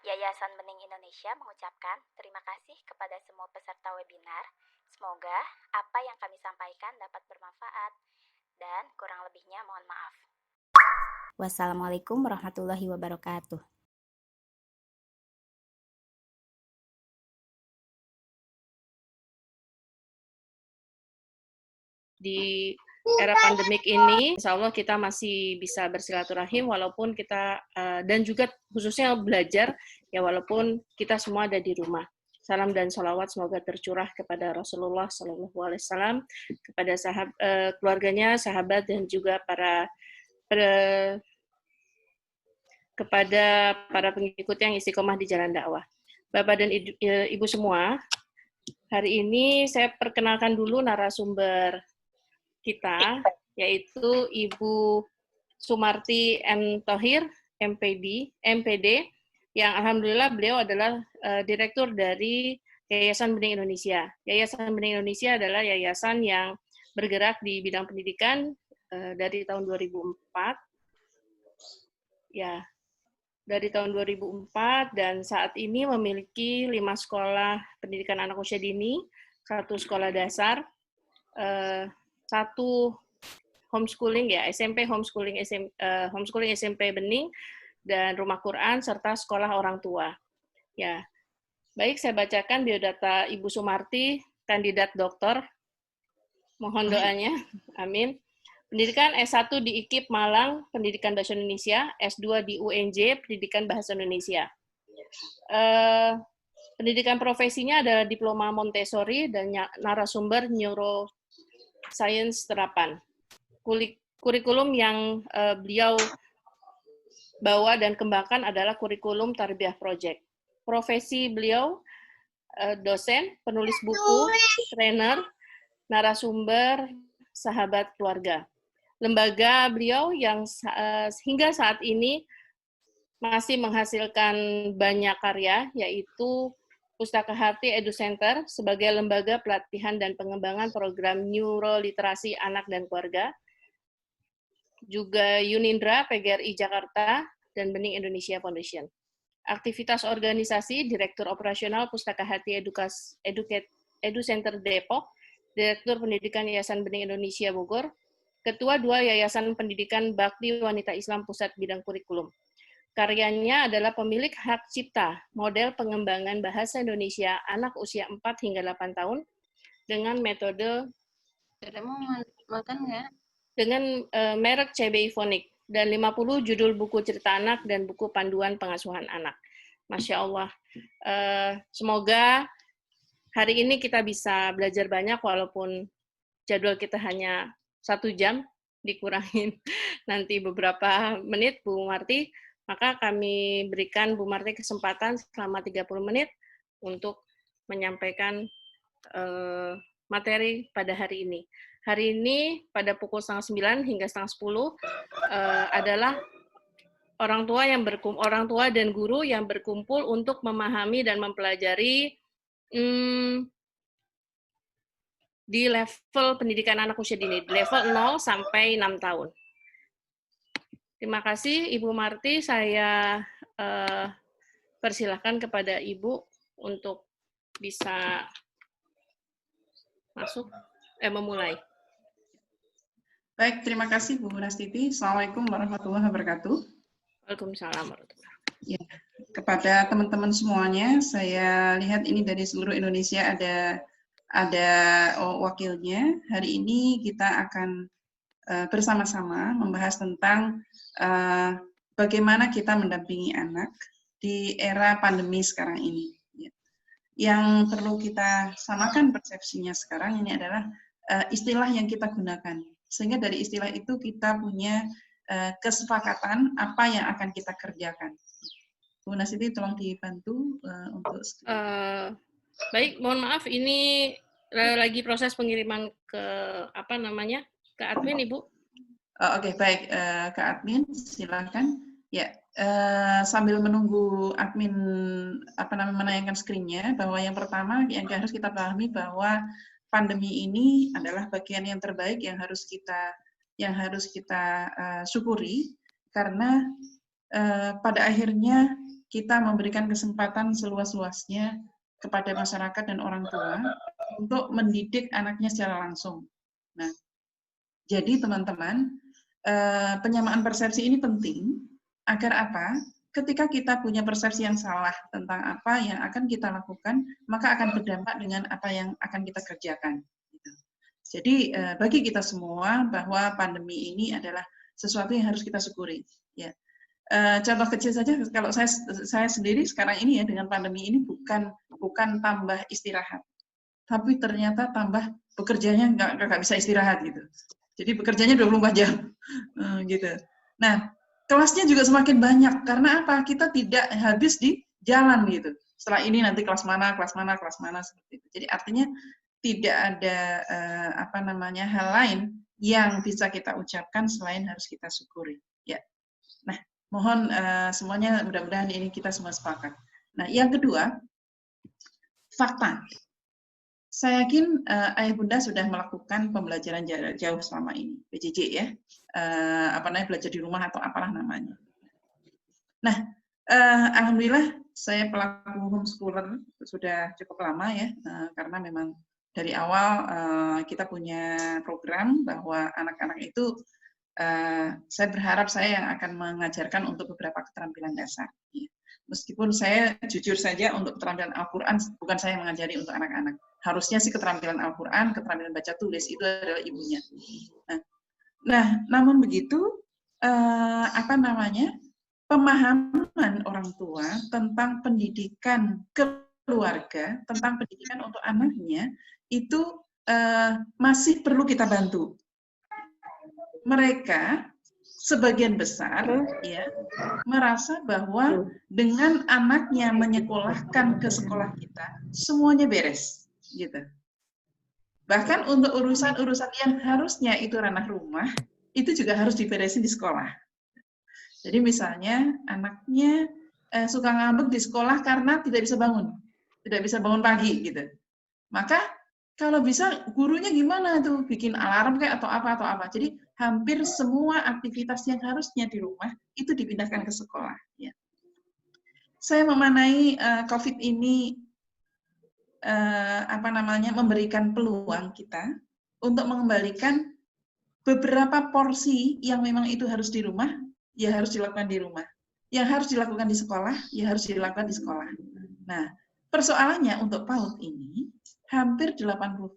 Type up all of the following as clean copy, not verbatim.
Yayasan Bening Indonesia mengucapkan terima kasih kepada semua peserta webinar. Semoga apa yang kami sampaikan dapat bermanfaat dan kurang lebihnya mohon maaf. Wassalamualaikum warahmatullahi wabarakatuh. Di era pandemik ini, insya Allah kita masih bisa bersilaturahim walaupun kita dan juga khususnya belajar ya walaupun kita semua ada di rumah. Salam dan sholawat semoga tercurah kepada Rasulullah SAW, kepada keluarganya, sahabat dan juga kepada para pengikut yang istiqomah di jalan dakwah. Bapak dan Ibu semua, hari ini saya perkenalkan dulu narasumber kita, yaitu Ibu Sumarti M. Thohir, MPD, yang alhamdulillah beliau adalah direktur dari Yayasan Bening Indonesia. Yayasan Bening Indonesia adalah yayasan yang bergerak di bidang pendidikan dari tahun 2004. Ya, dari tahun 2004 dan saat ini memiliki 5 sekolah pendidikan anak usia dini, 1 sekolah dasar, 1 homeschooling ya, homeschooling SMP Bening, dan rumah Quran, serta sekolah orang tua. Ya, baik saya bacakan biodata Ibu Sumarti, kandidat doktor. Mohon doanya, amin. Pendidikan S1 di IKIP Malang, Pendidikan Bahasa Indonesia, S2 di UNJ, Pendidikan Bahasa Indonesia. Pendidikan profesinya adalah diploma Montessori dan narasumber neuroscience terapan. Kurikulum yang beliau bawa dan kembangkan adalah kurikulum Tarbiyah Project. Profesi beliau dosen, penulis buku, trainer, narasumber, sahabat keluarga. Lembaga beliau yang hingga saat ini masih menghasilkan banyak karya, yaitu Pustaka Harti Edu Center sebagai lembaga pelatihan dan pengembangan program neuroliterasi anak dan keluarga, juga Yunindra, PGRI Jakarta, dan Bening Indonesia Foundation. Aktivitas organisasi, Direktur Operasional Pustaka Hati Edu Center Depok, Direktur Pendidikan Yayasan Bening Indonesia Bogor, Ketua 2 Yayasan Pendidikan Bakti Wanita Islam Pusat Bidang Kurikulum. Karyanya adalah pemilik hak cipta, model pengembangan bahasa Indonesia anak usia 4 hingga 8 tahun, dengan metode dengan merek CBI Fonik, dan 50 judul buku cerita anak dan buku panduan pengasuhan anak. Masya Allah. Semoga hari ini kita bisa belajar banyak walaupun jadwal kita hanya 1 jam, dikurangin nanti beberapa menit, Bu Marti, maka kami berikan Bu Marti kesempatan selama 30 menit untuk menyampaikan materi pada hari ini. Hari ini pada pukul 8:30 hingga 9:30 adalah orang tua dan guru yang berkumpul untuk memahami dan mempelajari di level pendidikan anak usia dini, level 0 sampai 6 tahun. Terima kasih Ibu Marti, saya persilahkan kepada Ibu untuk bisa memulai. Baik, terima kasih Bu Nastiti. Assalamualaikum warahmatullahi wabarakatuh. Waalaikumsalam warahmatullahi wabarakatuh. Ya, kepada teman-teman semuanya, saya lihat ini dari seluruh Indonesia ada wakilnya. Hari ini kita akan bersama-sama membahas tentang bagaimana kita mendampingi anak di era pandemi sekarang ini. Yang perlu kita samakan persepsinya sekarang ini adalah istilah yang kita gunakan. Sehingga dari istilah itu kita punya kesepakatan apa yang akan kita kerjakan. Bu Nasiti, tolong dibantu untuk baik, mohon maaf ini lagi proses pengiriman ke ke admin, Ibu. Oke, baik, ke admin silakan. Ya, sambil menunggu admin menayangkan screen-nya, bahwa yang pertama yang harus kita pahami bahwa pandemi ini adalah bagian yang terbaik yang harus kita syukuri, karena pada akhirnya kita memberikan kesempatan seluas-luasnya kepada masyarakat dan orang tua untuk mendidik anaknya secara langsung. Nah, jadi teman-teman, penyamaan persepsi ini penting agar apa? Ketika kita punya persepsi yang salah tentang apa yang akan kita lakukan, maka akan berdampak dengan apa yang akan kita kerjakan. Jadi bagi kita semua bahwa pandemi ini adalah sesuatu yang harus kita syukuri. Ya. Contoh kecil saja, kalau saya sendiri sekarang ini ya dengan pandemi ini bukan tambah istirahat, tapi ternyata tambah bekerjanya nggak bisa istirahat gitu. Jadi bekerjanya 24 jam gitu. Nah, kelasnya juga semakin banyak karena apa? Kita tidak habis di jalan gitu. Setelah ini nanti kelas mana seperti itu. Jadi artinya tidak ada hal lain yang bisa kita ucapkan selain harus kita syukuri. Ya. Nah, mohon semuanya mudah-mudahan ini kita semua sepakat. Nah, yang kedua, fakta. Saya yakin ayah bunda sudah melakukan pembelajaran jarak jauh selama ini, PJJ ya, belajar di rumah atau apalah namanya. Nah, alhamdulillah saya pelaku homeschooler sudah cukup lama ya, karena memang dari awal kita punya program bahwa anak-anak itu saya berharap saya yang akan mengajarkan untuk beberapa keterampilan dasar. Ya. Meskipun saya jujur saja untuk keterampilan Al-Quran bukan saya yang mengajari untuk anak-anak. Harusnya sih keterampilan Al-Quran, keterampilan baca tulis itu adalah ibunya. Nah, namun begitu pemahaman orang tua tentang pendidikan keluarga, tentang pendidikan untuk anaknya itu masih perlu kita bantu. Mereka sebagian besar ya merasa bahwa dengan anaknya menyekolahkan ke sekolah kita semuanya beres gitu. Bahkan untuk urusan-urusan yang harusnya itu ranah rumah itu juga harus diberesin di sekolah. Jadi misalnya anaknya suka ngambek di sekolah karena tidak bisa bangun pagi gitu. Maka kalau bisa gurunya gimana tuh bikin alarm kayak atau apa. Jadi hampir semua aktivitas yang harusnya di rumah itu dipindahkan ke sekolah. Ya. Saya memanai COVID ini memberikan peluang kita untuk mengembalikan beberapa porsi yang memang itu harus di rumah, ya harus dilakukan di rumah. Yang harus dilakukan di sekolah, ya harus dilakukan di sekolah. Nah, persoalannya untuk PAUD ini hampir 80%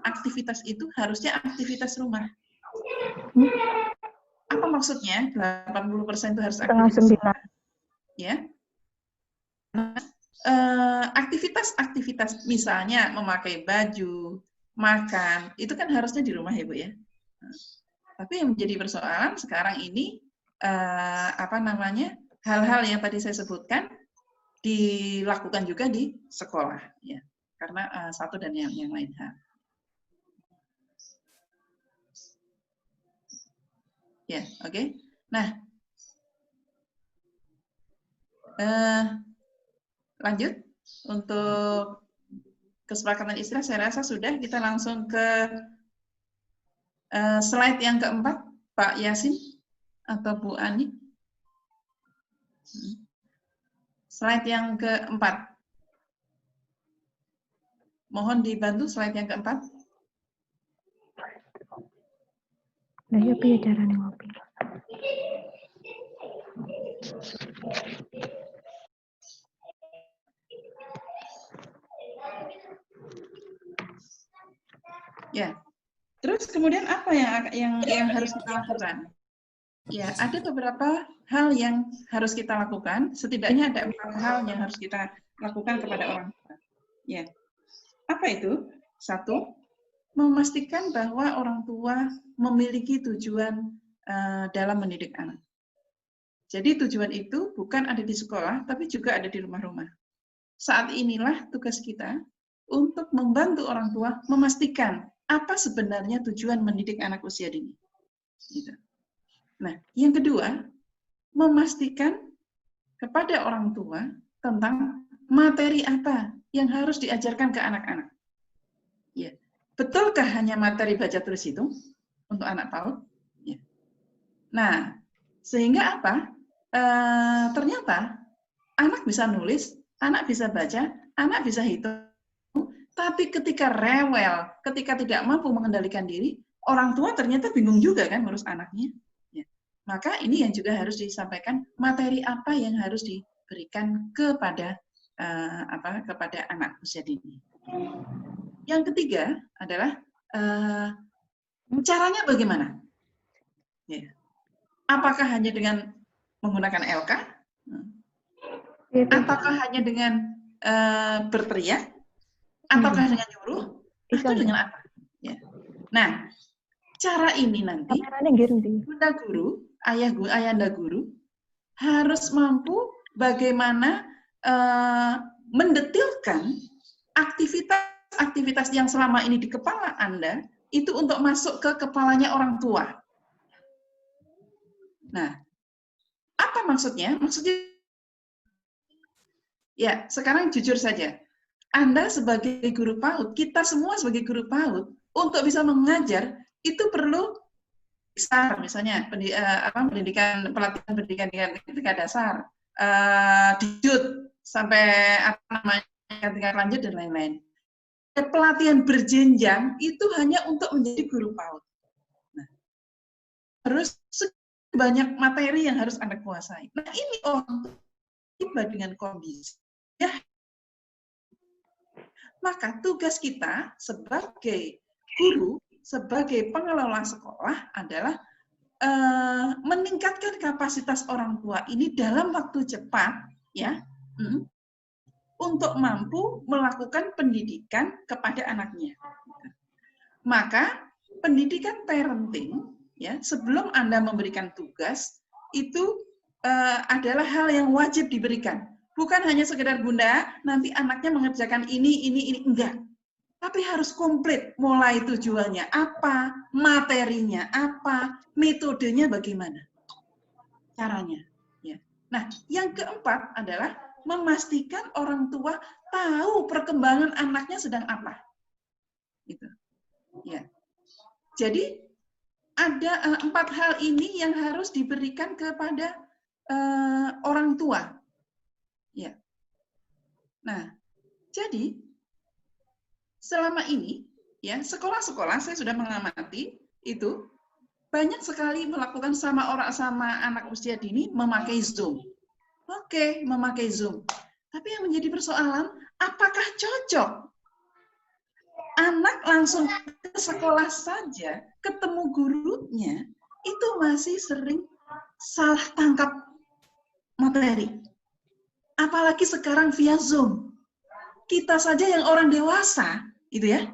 aktivitas itu harusnya aktivitas rumah. Apa maksudnya 80% itu harus aktivitas rumah? Ya. Nah, aktivitas misalnya memakai baju, makan, itu kan harusnya di rumah ya Bu ya. Tapi yang menjadi persoalan sekarang ini hal-hal yang tadi saya sebutkan dilakukan juga di sekolah ya. Karena satu dan yang lain hal. Ya, oke. Nah, lanjut untuk kesepakatan istilah saya rasa sudah. Kita langsung ke slide yang keempat, Pak Yasin atau Bu Ani. Slide yang keempat. Mohon dibantu slide yang keempat. Nah, ya piye carane ngopi? Ya. Terus kemudian apa yang harus kita lakukan? Ya, ada beberapa hal yang harus kita lakukan. Setidaknya ada 4 hal yang harus kita lakukan kepada orang tua. Ya. Apa itu? 1, memastikan bahwa orang tua memiliki tujuan dalam mendidik anak. Jadi tujuan itu bukan ada di sekolah, tapi juga ada di rumah-rumah. Saat inilah tugas kita untuk membantu orang tua memastikan apa sebenarnya tujuan mendidik anak usia dini. Gitu. Nah, yang kedua, memastikan kepada orang tua tentang materi apa yang harus diajarkan ke anak-anak. Ya. Betulkah hanya materi baca tulis hitung untuk anak PAUD? Ya. Nah, sehingga apa? Ternyata anak bisa nulis, anak bisa baca, anak bisa hitung, tapi ketika rewel, ketika tidak mampu mengendalikan diri, orang tua ternyata bingung juga kan ngurus anaknya. Ya. Maka ini yang juga harus disampaikan, materi apa yang harus diberikan kepada kepada anak usia dini. Yang ketiga adalah caranya bagaimana? Ya. Apakah hanya dengan menggunakan LK? Ataukah hanya dengan berteriak? Ataukah dengan nyuruh? Atau dengan apa? Ya. Nah, cara ini nanti bunda guru, ayahanda guru harus mampu bagaimana mendetilkan aktivitas yang selama ini di kepala Anda itu untuk masuk ke kepalanya orang tua. Nah, apa maksudnya? Maksudnya, ya sekarang jujur saja, Anda sebagai guru PAUD, kita semua sebagai guru PAUD, untuk bisa mengajar, itu perlu besar, misalnya pelatihan pendidikan tingkat dasar, dijut sampai tingkat lanjut dan lain-lain. Pelatihan berjenjang itu hanya untuk menjadi guru PAUD. Nah, harus banyak materi yang harus Anda kuasai. Nah, ini orang tiba dengan kondisi. Ya. Maka tugas kita sebagai guru, sebagai pengelola sekolah adalah meningkatkan kapasitas orang tua ini dalam waktu cepat, ya, untuk mampu melakukan pendidikan kepada anaknya. Maka pendidikan parenting, ya, sebelum Anda memberikan tugas itu adalah hal yang wajib diberikan. Bukan hanya sekedar bunda, nanti anaknya mengerjakan ini, enggak. Tapi harus komplit, mulai tujuannya apa, materinya apa, metodenya bagaimana, caranya. Ya. Nah, yang keempat adalah memastikan orang tua tahu perkembangan anaknya sedang apa. Gitu. Ya. Jadi ada 4 hal ini yang harus diberikan kepada orang tua. Ya. Nah, jadi selama ini, ya, sekolah-sekolah saya sudah mengamati itu banyak sekali melakukan sama anak usia dini memakai Zoom. Oke, memakai Zoom. Tapi yang menjadi persoalan, apakah cocok? Anak langsung ke sekolah saja, ketemu gurunya, itu masih sering salah tangkap materi. Apalagi sekarang via Zoom. Kita saja yang orang dewasa, gitu ya,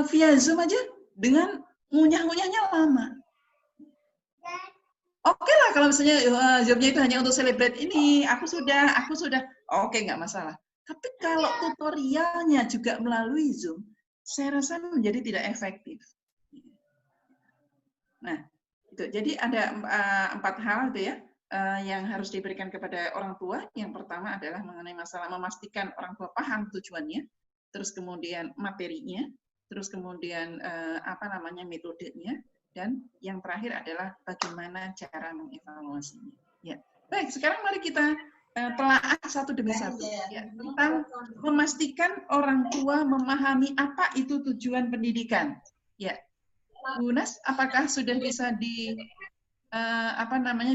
via Zoom aja dengan ngunyah-ngunyahnya lama. Oke lah kalau misalnya Zoom-nya itu hanya untuk celebrate ini, aku sudah, oke, nggak masalah. Tapi kalau tutorialnya juga melalui Zoom, saya rasa menjadi tidak efektif. Nah, itu. Jadi ada 4 hal itu ya, yang harus diberikan kepada orang tua. Yang pertama adalah mengenai masalah memastikan orang tua paham tujuannya, terus kemudian materinya, terus kemudian metodenya, dan yang terakhir adalah bagaimana cara mengevaluasinya. Ya, baik. Sekarang mari kita telaah satu demi satu ya, tentang memastikan orang tua memahami apa itu tujuan pendidikan. Ya, Bu Nas, apakah sudah bisa di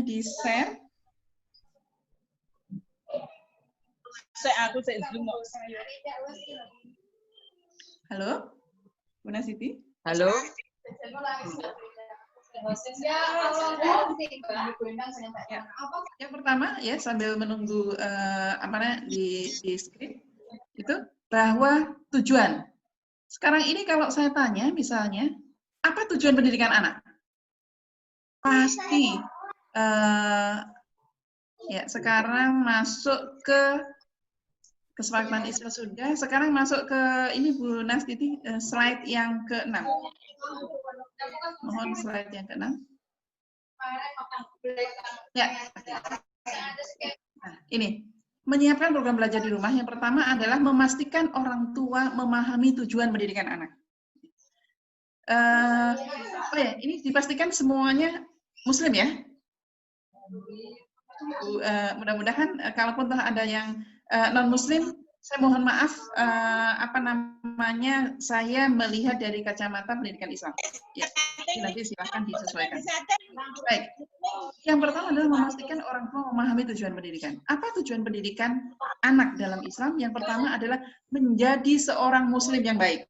di-share? Halo, Bu Nasiti? Halo. Yang pertama ya, sambil menunggu di skrip itu bahwa tujuan. Sekarang ini kalau saya tanya misalnya, apa tujuan pendidikan anak? Pasti ya sekarang masuk ke kesepakatan ISIL sudah, sekarang masuk ke ini Bu Nastiti, slide yang ke-6. Mohon slide yang ke-6. Ya. Nah, ini menyiapkan program belajar di rumah. Yang pertama adalah memastikan orang tua memahami tujuan pendidikan anak. Ini dipastikan semuanya Muslim ya? Mudah-mudahan kalaupun telah ada yang non-Muslim, saya mohon maaf, saya melihat dari kacamata pendidikan Islam. Ya, nanti silahkan disesuaikan. Baik, yang pertama adalah memastikan orang tua memahami tujuan pendidikan. Apa tujuan pendidikan anak dalam Islam? Yang pertama adalah menjadi seorang Muslim yang baik.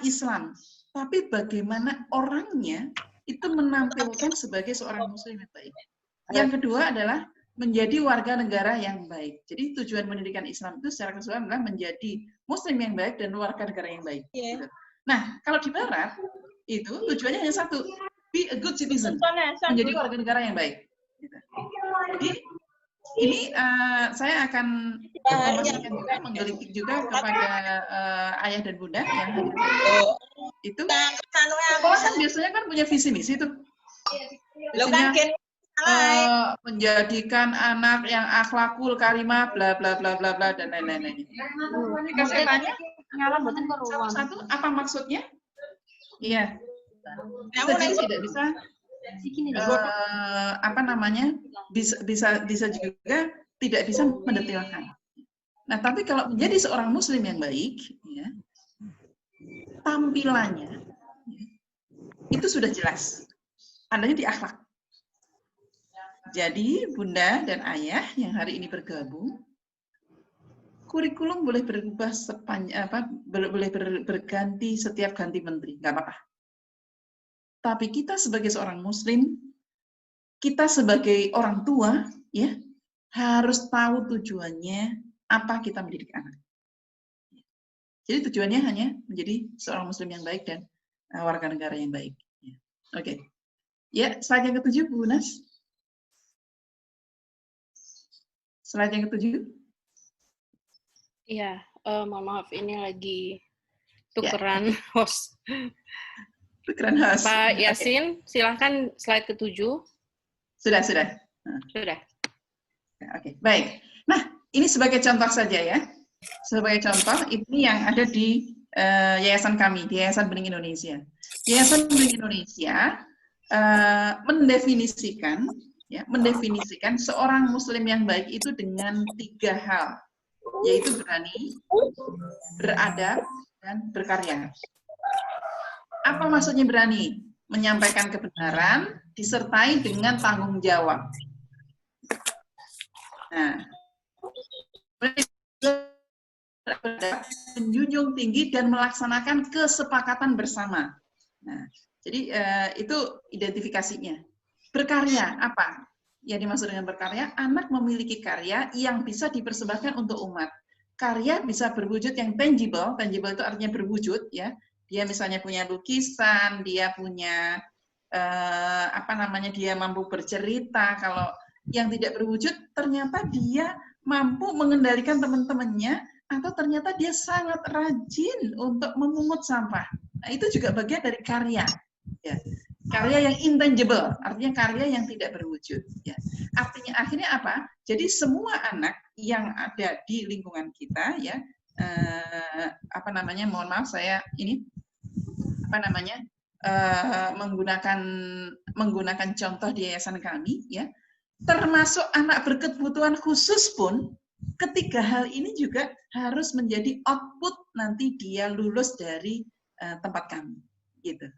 Islam, tapi bagaimana orangnya itu menampilkan sebagai seorang Muslim yang baik. Yang kedua adalah menjadi warga negara yang baik. Jadi tujuan pendidikan Islam itu secara keseluruhan adalah menjadi Muslim yang baik dan warga negara yang baik. Gitu. Nah, kalau di Barat itu tujuannya hanya satu, be a good citizen, menjadi warga negara yang baik. Gitu. Jadi ini saya akan memastikan juga, menggelitik juga kepada ayah dan bunda yang itu. Sekolah kan biasanya kan punya visi misi tuh. Biasanya menjadikan anak yang akhlakul karimah bla bla bla bla bla dan lain-lain. Jika saya tanya satu apa maksudnya? Iya. Tidak bisa bisa juga tidak bisa mendetailkan. Nah, tapi kalau menjadi seorang Muslim yang baik, ya, tampilannya itu sudah jelas. Adanya di akhlak. Jadi, bunda dan ayah yang hari ini bergabung, kurikulum boleh berubah boleh berganti setiap ganti menteri, nggak apa-apa. Tapi kita sebagai seorang Muslim, kita sebagai orang tua, ya harus tahu tujuannya apa kita mendidik anak. Jadi tujuannya hanya menjadi seorang Muslim yang baik dan warga negara yang baik. Oke. Ya, slide yang ke-7, Bu Nas. Slide yang ke-7. Iya, mohon maaf ini lagi tukeran host. Tukeran host. Pak Yasin, silahkan slide ke-7. Sudah. Sudah. Oke, baik. Nah, ini sebagai contoh saja ya. Sebagai contoh, ini yang ada di yayasan kami, di Yayasan Bening Indonesia. Yayasan Bening Indonesia mendefinisikan seorang Muslim yang baik itu dengan 3 hal, yaitu berani, beradab, dan berkarya. Apa maksudnya berani? Menyampaikan kebenaran disertai dengan tanggung jawab. Nah, menjunjung tinggi dan melaksanakan kesepakatan bersama. Nah, jadi itu identifikasinya. Berkarya apa? Yang dimaksud dengan berkarya, anak memiliki karya yang bisa dipersembahkan untuk umat. Karya bisa berwujud yang tangible. Tangible itu artinya berwujud, ya. Dia misalnya punya lukisan, dia punya dia mampu bercerita. Kalau yang tidak berwujud, ternyata dia mampu mengendalikan teman-temannya, atau ternyata dia sangat rajin untuk memungut sampah. Nah, itu juga bagian dari karya. Ya. Karya yang intangible, artinya karya yang tidak berwujud. Ya. Artinya akhirnya apa? Jadi semua anak yang ada di lingkungan kita, ya, mohon maaf saya ini menggunakan contoh di yayasan kami, ya, termasuk anak berkebutuhan khusus pun, ketiga hal ini juga harus menjadi output nanti dia lulus dari tempat kami, gitu.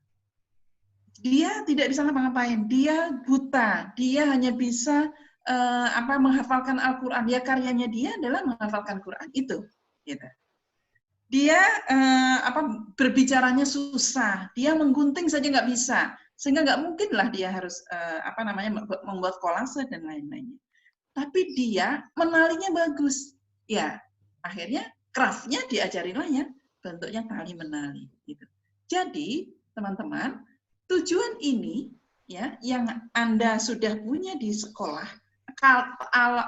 Dia tidak bisa ngapa-ngapain, dia buta, dia hanya bisa menghafalkan Al-Quran. Ya, karyanya dia adalah menghafalkan Quran itu, gitu. Dia berbicaranya susah, dia menggunting saja nggak bisa, sehingga nggak mungkin lah dia harus membuat kolase dan lain-lainnya. Tapi dia menalinya bagus, ya akhirnya craft-nya diajarinlah ya, bentuknya tali menali, gitu. Jadi teman-teman, tujuan ini ya yang Anda sudah punya di sekolah,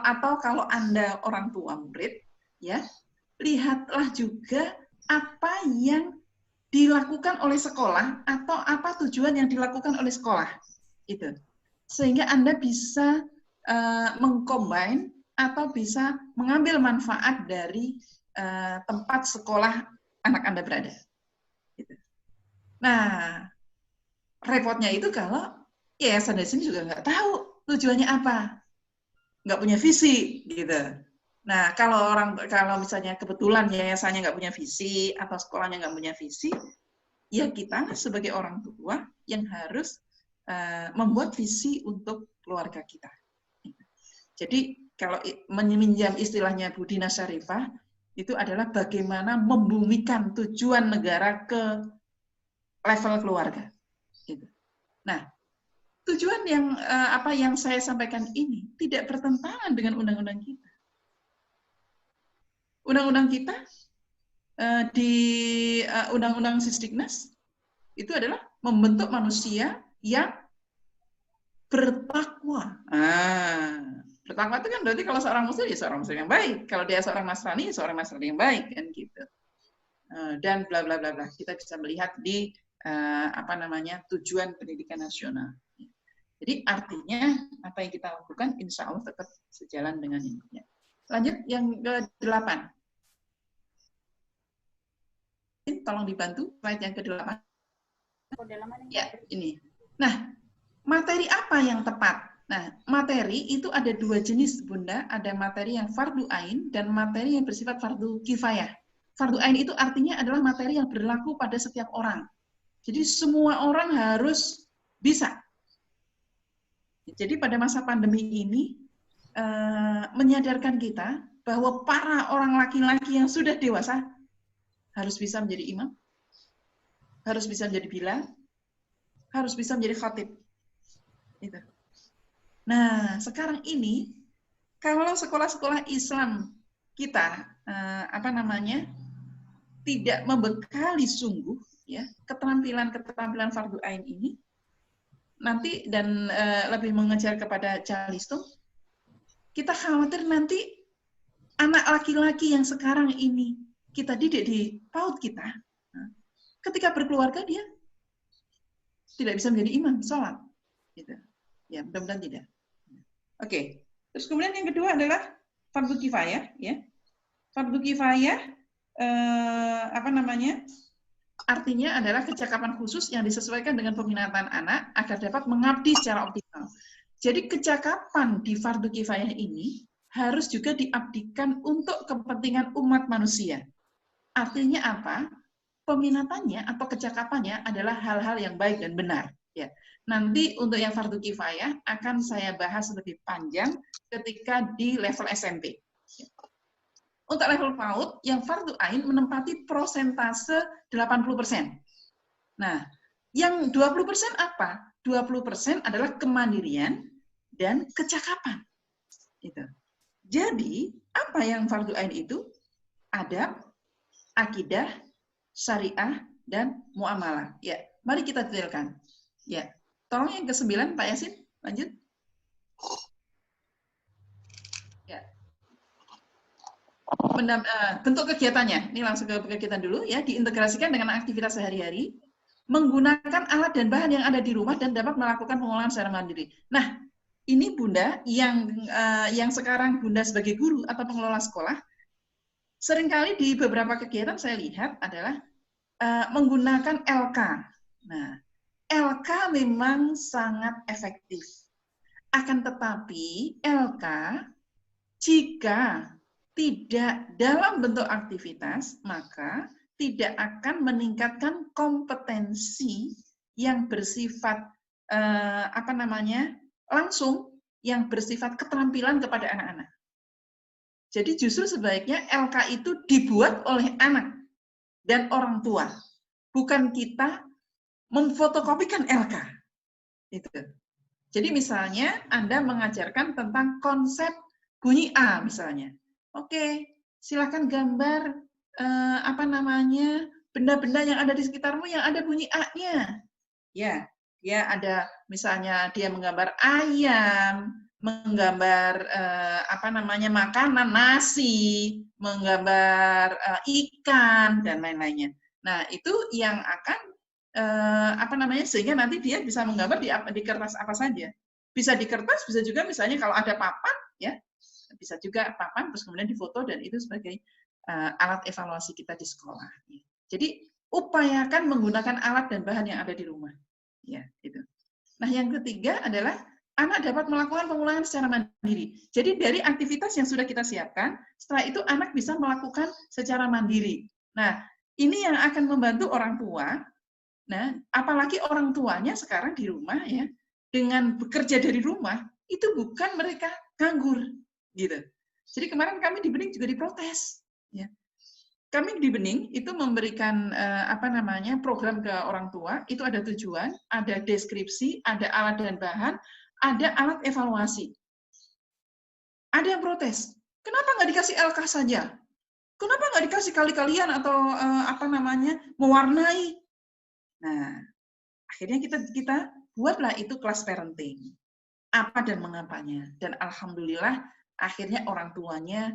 atau kalau Anda orang tua murid, ya lihatlah juga apa yang dilakukan oleh sekolah atau apa tujuan yang dilakukan oleh sekolah, itu sehingga Anda bisa mengcombine atau bisa mengambil manfaat dari tempat sekolah anak Anda berada. Gitu. Nah, repotnya itu kalau yayasan di sini juga nggak tahu tujuannya apa, nggak punya visi gitu. Nah, kalau misalnya kebetulan yayasannya nggak punya visi atau sekolahnya nggak punya visi, ya kita sebagai orang tua yang harus membuat visi untuk keluarga kita. Jadi kalau meminjam istilahnya Bu Dina Syarifah, itu adalah bagaimana membumikan tujuan negara ke level keluarga. Gitu. Nah, tujuan yang apa yang saya sampaikan ini tidak bertentangan dengan undang-undang kita. Undang-undang kita di Undang-Undang Sisdiknas itu adalah membentuk manusia yang bertakwa. Bertakwa itu kan berarti kalau seorang muslim ya seorang muslim yang baik, kalau dia seorang Nasrani ya seorang Nasrani yang baik kan gitu. Dan bla bla bla bla. Kita bisa melihat di tujuan pendidikan nasional. Jadi artinya apa yang kita lakukan insya Allah tetap sejalan dengan ini. Lanjut yang ke-8. Tolong dibantu slide yang ke-8. Ya, ini. Nah, materi apa yang tepat? Nah, materi itu ada 2 jenis, Bunda. Ada materi yang fardu ain dan materi yang bersifat fardu kifayah. Fardu ain itu artinya adalah materi yang berlaku pada setiap orang. Jadi semua orang harus bisa. Jadi pada masa pandemi ini menyadarkan kita bahwa para orang laki-laki yang sudah dewasa harus bisa menjadi imam, harus bisa menjadi bilal, harus bisa menjadi khatib. Gitu. Nah, sekarang ini kalau sekolah-sekolah Islam kita tidak membekali sungguh ya keterampilan fardu ain ini nanti dan lebih mengejar kepada calistung, kita khawatir nanti anak laki-laki yang sekarang ini kita didik di PAUD kita, ketika berkeluarga dia tidak bisa menjadi imam sholat. Gitu. Ya, mudah-mudahan tidak. Oke. Terus kemudian yang kedua adalah fardu kifayah. Ya. Fardu kifayah artinya adalah kecakapan khusus yang disesuaikan dengan peminatan anak agar dapat mengabdi secara optimal. Jadi kecakapan di fardu kifayah ini harus juga diabdikan untuk kepentingan umat manusia. Artinya apa? Peminatannya atau kecakapannya adalah hal-hal yang baik dan benar. Ya. Nanti untuk yang fardu kifayah akan saya bahas lebih panjang ketika di level SMP. Untuk level PAUD, yang fardu ain menempati persentase 80%. Nah, yang 20% apa? 20% adalah kemandirian dan kecakapan. Gitu. Jadi, apa yang fardu ain itu? Adab, akidah, syariah, dan muamalah. Ya, mari kita detailkan. Ya, tolong yang ke-9, Pak Yasin, lanjut. Ya. Bentuk kegiatannya, ini langsung ke kegiatan dulu ya, diintegrasikan dengan aktivitas sehari-hari, menggunakan alat dan bahan yang ada di rumah dan dapat melakukan pengolahan secara mandiri. Nah, ini Bunda yang sekarang Bunda sebagai guru atau pengelola sekolah, seringkali di beberapa kegiatan saya lihat adalah menggunakan LK. Nah, LK memang sangat efektif. Akan tetapi LK jika tidak dalam bentuk aktivitas, maka tidak akan meningkatkan kompetensi yang bersifat langsung, yang bersifat keterampilan kepada anak-anak. Jadi justru sebaiknya LK itu dibuat oleh anak dan orang tua, bukan kita memfotokopikan LK. Itu. Jadi misalnya Anda mengajarkan tentang konsep bunyi A misalnya. Oke, silakan gambar benda-benda yang ada di sekitarmu yang ada bunyi A-nya. Ya, dia ada misalnya dia menggambar ayam, menggambar makanan nasi, menggambar ikan dan lain-lainnya. Nah, itu yang akan sehingga nanti dia bisa menggambar di kertas apa saja. Bisa di kertas, bisa juga misalnya kalau ada papan ya, bisa juga papan terus kemudian difoto dan itu sebagai alat evaluasi kita di sekolah. Jadi upayakan menggunakan alat dan bahan yang ada di rumah. Ya, gitu. Nah, yang ketiga adalah anak dapat melakukan pengulangan secara mandiri. Jadi dari aktivitas yang sudah kita siapkan, setelah itu anak bisa melakukan secara mandiri. Nah, ini yang akan membantu orang tua. Nah, apalagi orang tuanya sekarang di rumah ya, dengan bekerja dari rumah, itu bukan mereka nganggur, gitu. Jadi kemarin kami di Bening juga diprotes, ya. Kami di Bening itu memberikan program ke orang tua, itu ada tujuan, ada deskripsi, ada alat dan bahan, ada alat evaluasi. Ada yang protes, kenapa nggak dikasih LK saja? Kenapa nggak dikasih kali-kalian atau mewarnai? Nah, akhirnya kita buatlah itu kelas parenting. Apa dan mengapanya. Dan alhamdulillah akhirnya orang tuanya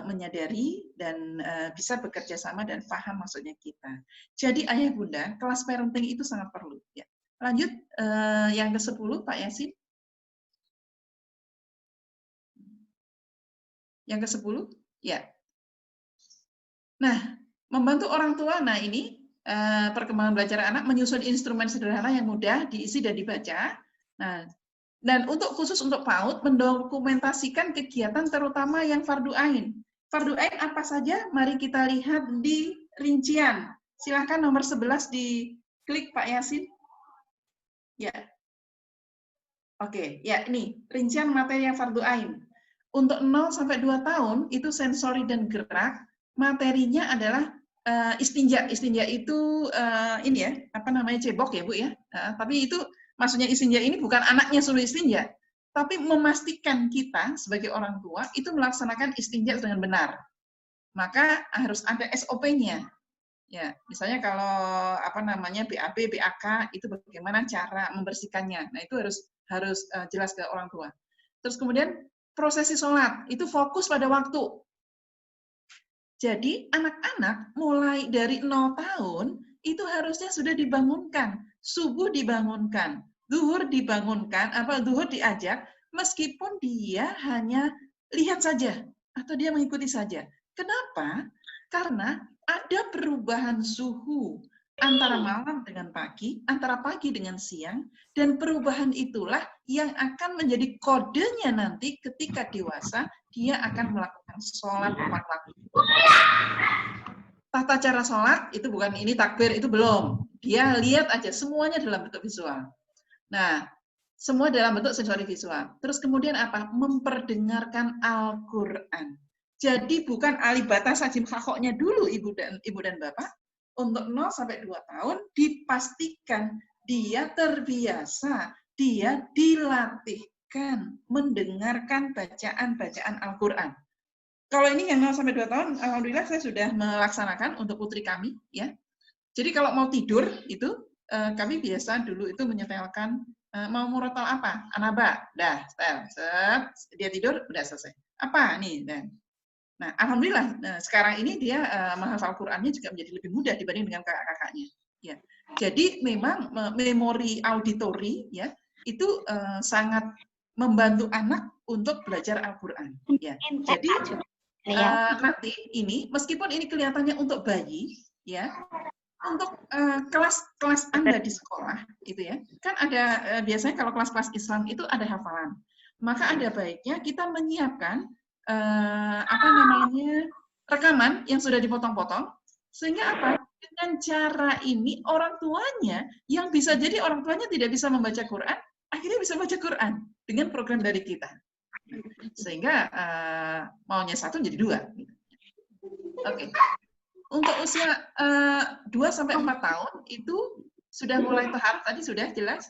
menyadari dan bisa bekerja sama dan paham maksudnya kita. Jadi ayah bunda, kelas parenting itu sangat perlu. Ya. Lanjut, yang ke-10 Pak Yasin. Yang ke-10, ya. Nah, membantu orang tua, nah ini perkembangan belajar anak menyusun instrumen sederhana yang mudah diisi dan dibaca. Nah, dan khusus untuk PAUD, mendokumentasikan kegiatan terutama yang fardu ain. Fardu ain apa saja? Mari kita lihat di rincian. Silakan nomor 11 diklik Pak Yasin. Ya. Oke, ya ini rincian materi yang fardu ain. Untuk 0 sampai 2 tahun itu sensori dan gerak, materinya adalah istinja. Istinja itu ini ya, cebok ya, Bu ya. Tapi itu maksudnya istinja ini bukan anaknya suruh istinja, tapi memastikan kita sebagai orang tua itu melaksanakan istinja dengan benar. Maka harus ada SOP-nya. Ya, misalnya kalau BAB, BAK itu bagaimana cara membersihkannya. Nah, itu harus jelas ke orang tua. Terus kemudian prosesi sholat itu fokus pada waktu. Jadi anak-anak mulai dari 0 tahun itu harusnya sudah dibangunkan, subuh dibangunkan, zuhur dibangunkan, zuhur diajak, meskipun dia hanya lihat saja atau dia mengikuti saja. Kenapa? Karena ada perubahan suhu antara malam dengan pagi, antara pagi dengan siang, dan perubahan itulah yang akan menjadi kodenya nanti ketika dewasa, dia akan melakukan sholat 4 waktu. Tata cara sholat, itu bukan ini takbir, itu belum. Dia lihat aja, semuanya dalam bentuk visual. Nah, semua dalam bentuk sensori visual. Terus kemudian apa? Memperdengarkan Al-Quran. Jadi bukan alibata sajim khakoknya dulu ibu dan bapak. Untuk 0 sampai 2 tahun dipastikan dia terbiasa, dia dilatihkan mendengarkan bacaan-bacaan Al-Quran. Kalau ini yang 0 sampai 2 tahun, alhamdulillah saya sudah melaksanakan untuk putri kami, ya. Jadi kalau mau tidur itu kami biasa dulu itu menyetelkan mau murotal apa? Anaba, dah, setel, dia tidur, udah selesai. Apa nih? Nah, alhamdulillah sekarang ini dia menghafal Qurannya juga menjadi lebih mudah dibanding dengan kakak-kakaknya. Ya. Jadi memang memori auditori ya itu sangat membantu anak untuk belajar Al-Quran. Ya. Jadi nanti ini meskipun ini kelihatannya untuk bayi, ya, untuk kelas Anda di sekolah, gitu ya, kan ada biasanya kalau kelas-kelas Islam itu ada hafalan. Maka ada baiknya kita menyiapkan rekaman yang sudah dipotong-potong, sehingga apa? Dengan cara ini orang tuanya yang bisa jadi orang tuanya tidak bisa membaca Quran, akhirnya bisa baca Quran dengan program dari kita. Sehingga maunya 1 jadi 2. Oke. Untuk usia 2 sampai 4 tahun itu sudah mulai tahap tadi sudah jelas.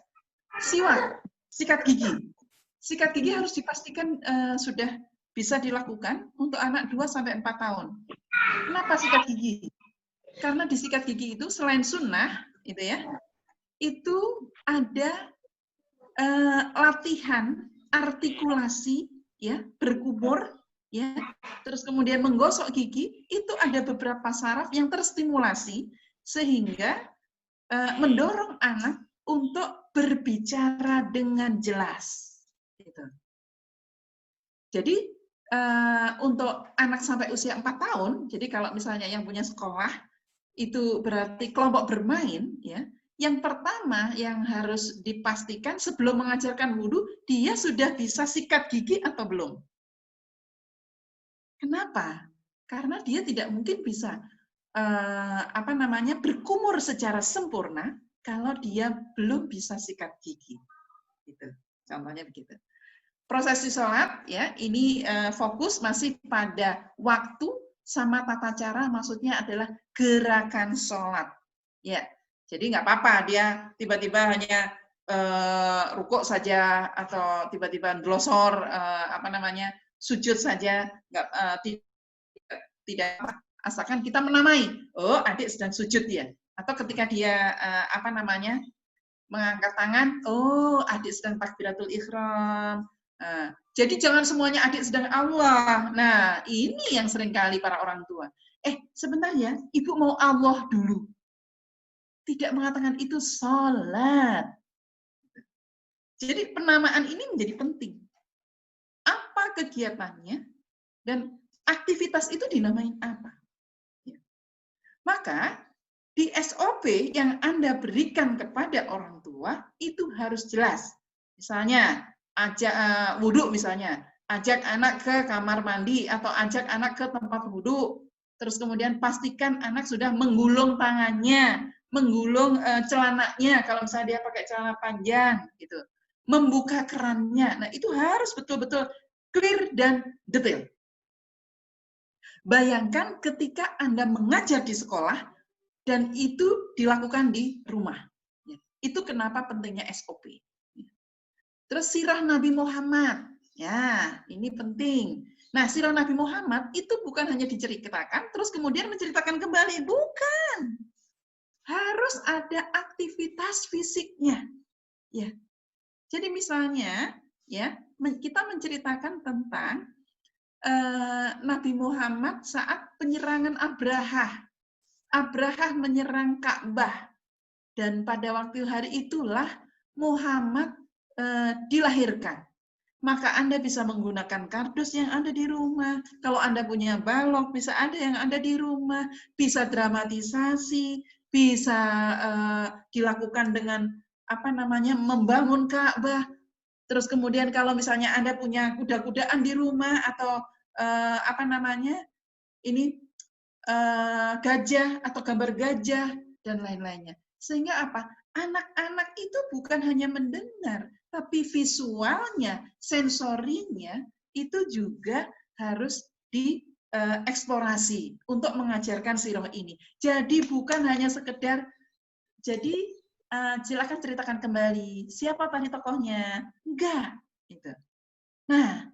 Siwak, sikat gigi. Sikat gigi harus dipastikan sudah bisa dilakukan untuk anak 2 sampai 4 tahun. Kenapa sikat gigi? Karena di sikat gigi itu selain sunnah, itu ya, itu ada latihan artikulasi, ya, berkumur, ya, terus kemudian menggosok gigi, itu ada beberapa saraf yang terstimulasi sehingga mendorong anak untuk berbicara dengan jelas. Gitu. Jadi untuk anak sampai usia 4 tahun, jadi kalau misalnya yang punya sekolah itu berarti kelompok bermain, ya, Yang pertama yang harus dipastikan sebelum mengajarkan wudhu, dia sudah bisa sikat gigi atau belum. Kenapa? Karena dia tidak mungkin bisa berkumur secara sempurna kalau dia belum bisa sikat gigi. Gitu. Contohnya begitu. Prosesi sholat ya ini fokus masih pada waktu sama tata cara, maksudnya adalah gerakan sholat. Ya, jadi nggak apa-apa dia tiba-tiba hanya rukuk saja atau tiba-tiba glosor sujud saja, nggak tidak apa, asalkan kita menamai, oh adik sedang sujud ya, atau ketika dia mengangkat tangan, oh adik sedang takbiratul ihram. Jadi jangan semuanya adik sedang Allah. Nah ini yang seringkali para orang tua. Sebentar ya, ibu mau Allah dulu. Tidak mengatakan itu sholat. Jadi penamaan ini menjadi penting. Apa kegiatannya dan aktivitas itu dinamain apa? Ya. Maka di SOP yang Anda berikan kepada orang tua itu harus jelas. Misalnya, ajak wudhu misalnya, ajak anak ke kamar mandi atau ajak anak ke tempat wudhu. Terus kemudian pastikan anak sudah menggulung tangannya, menggulung celananya kalau misalnya dia pakai celana panjang gitu. Membuka kerannya. Nah, itu harus betul-betul clear dan detail. Bayangkan ketika Anda mengajar di sekolah dan itu dilakukan di rumah. Itu kenapa pentingnya SOP. Terus sirah Nabi Muhammad. Ya, ini penting. Nah, sirah Nabi Muhammad itu bukan hanya diceritakan terus kemudian menceritakan kembali, bukan. Harus ada aktivitas fisiknya. Ya. Jadi misalnya, ya, kita menceritakan tentang Nabi Muhammad saat penyerangan Abrahah. Abrahah menyerang Ka'bah. Dan pada waktu hari itulah Muhammad dilahirkan. Maka Anda bisa menggunakan kardus yang ada di rumah. Kalau Anda punya balok, bisa ada yang ada di rumah. Bisa dramatisasi, bisa dilakukan dengan membangun Ka'bah. Terus kemudian kalau misalnya Anda punya kuda-kudaan di rumah atau gajah atau gambar gajah dan lain-lainnya. Sehingga apa? Anak-anak itu bukan hanya mendengar, tapi visualnya, sensorinya itu juga harus dieksplorasi untuk mengajarkan sirah ini. Jadi bukan hanya sekedar, jadi silakan ceritakan kembali, siapa tadi tokohnya? Enggak. Gitu. Nah,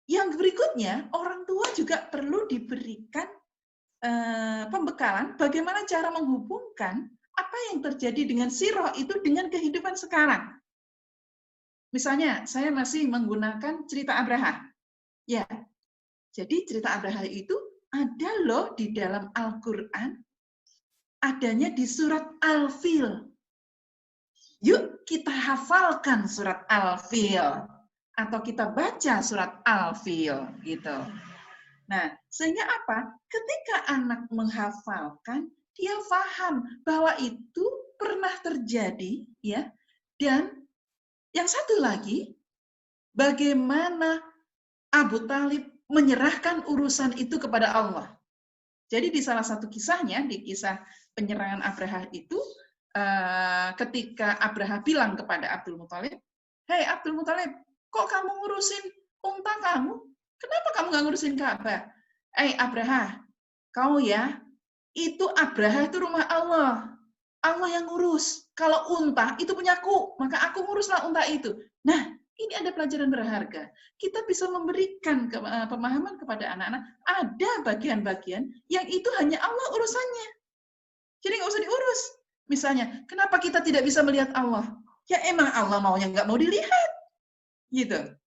yang berikutnya, orang tua juga perlu diberikan pembekalan bagaimana cara menghubungkan apa yang terjadi dengan sirah itu dengan kehidupan sekarang. Misalnya, saya masih menggunakan cerita Abrahah. Ya, jadi cerita Abrahah itu ada loh di dalam Al-Quran, adanya di surat Al-Fil. Yuk kita hafalkan surat Al-Fil atau kita baca surat Al-Fil gitu. Nah, sehingga apa? Ketika anak menghafalkan, dia paham bahwa itu pernah terjadi, ya. Dan yang satu lagi, bagaimana Abu Talib menyerahkan urusan itu kepada Allah. Jadi di salah satu kisahnya, di kisah penyerangan Abrahah itu, ketika Abrahah bilang kepada Abdul Muthalib, "Hei Abdul Muthalib, kok kamu ngurusin unta kamu? Kenapa kamu nggak ngurusin Ka'bah?" Abrahah, kau ya, itu Abrahah itu rumah Allah. Allah yang ngurus. Kalau unta itu punyaku, maka aku nguruslah unta itu. Nah, ini ada pelajaran berharga. Kita bisa memberikan pemahaman kepada anak-anak, ada bagian-bagian yang itu hanya Allah urusannya. Jadi nggak usah diurus. Misalnya, kenapa kita tidak bisa melihat Allah? Ya emang Allah maunya nggak mau dilihat. Gitu.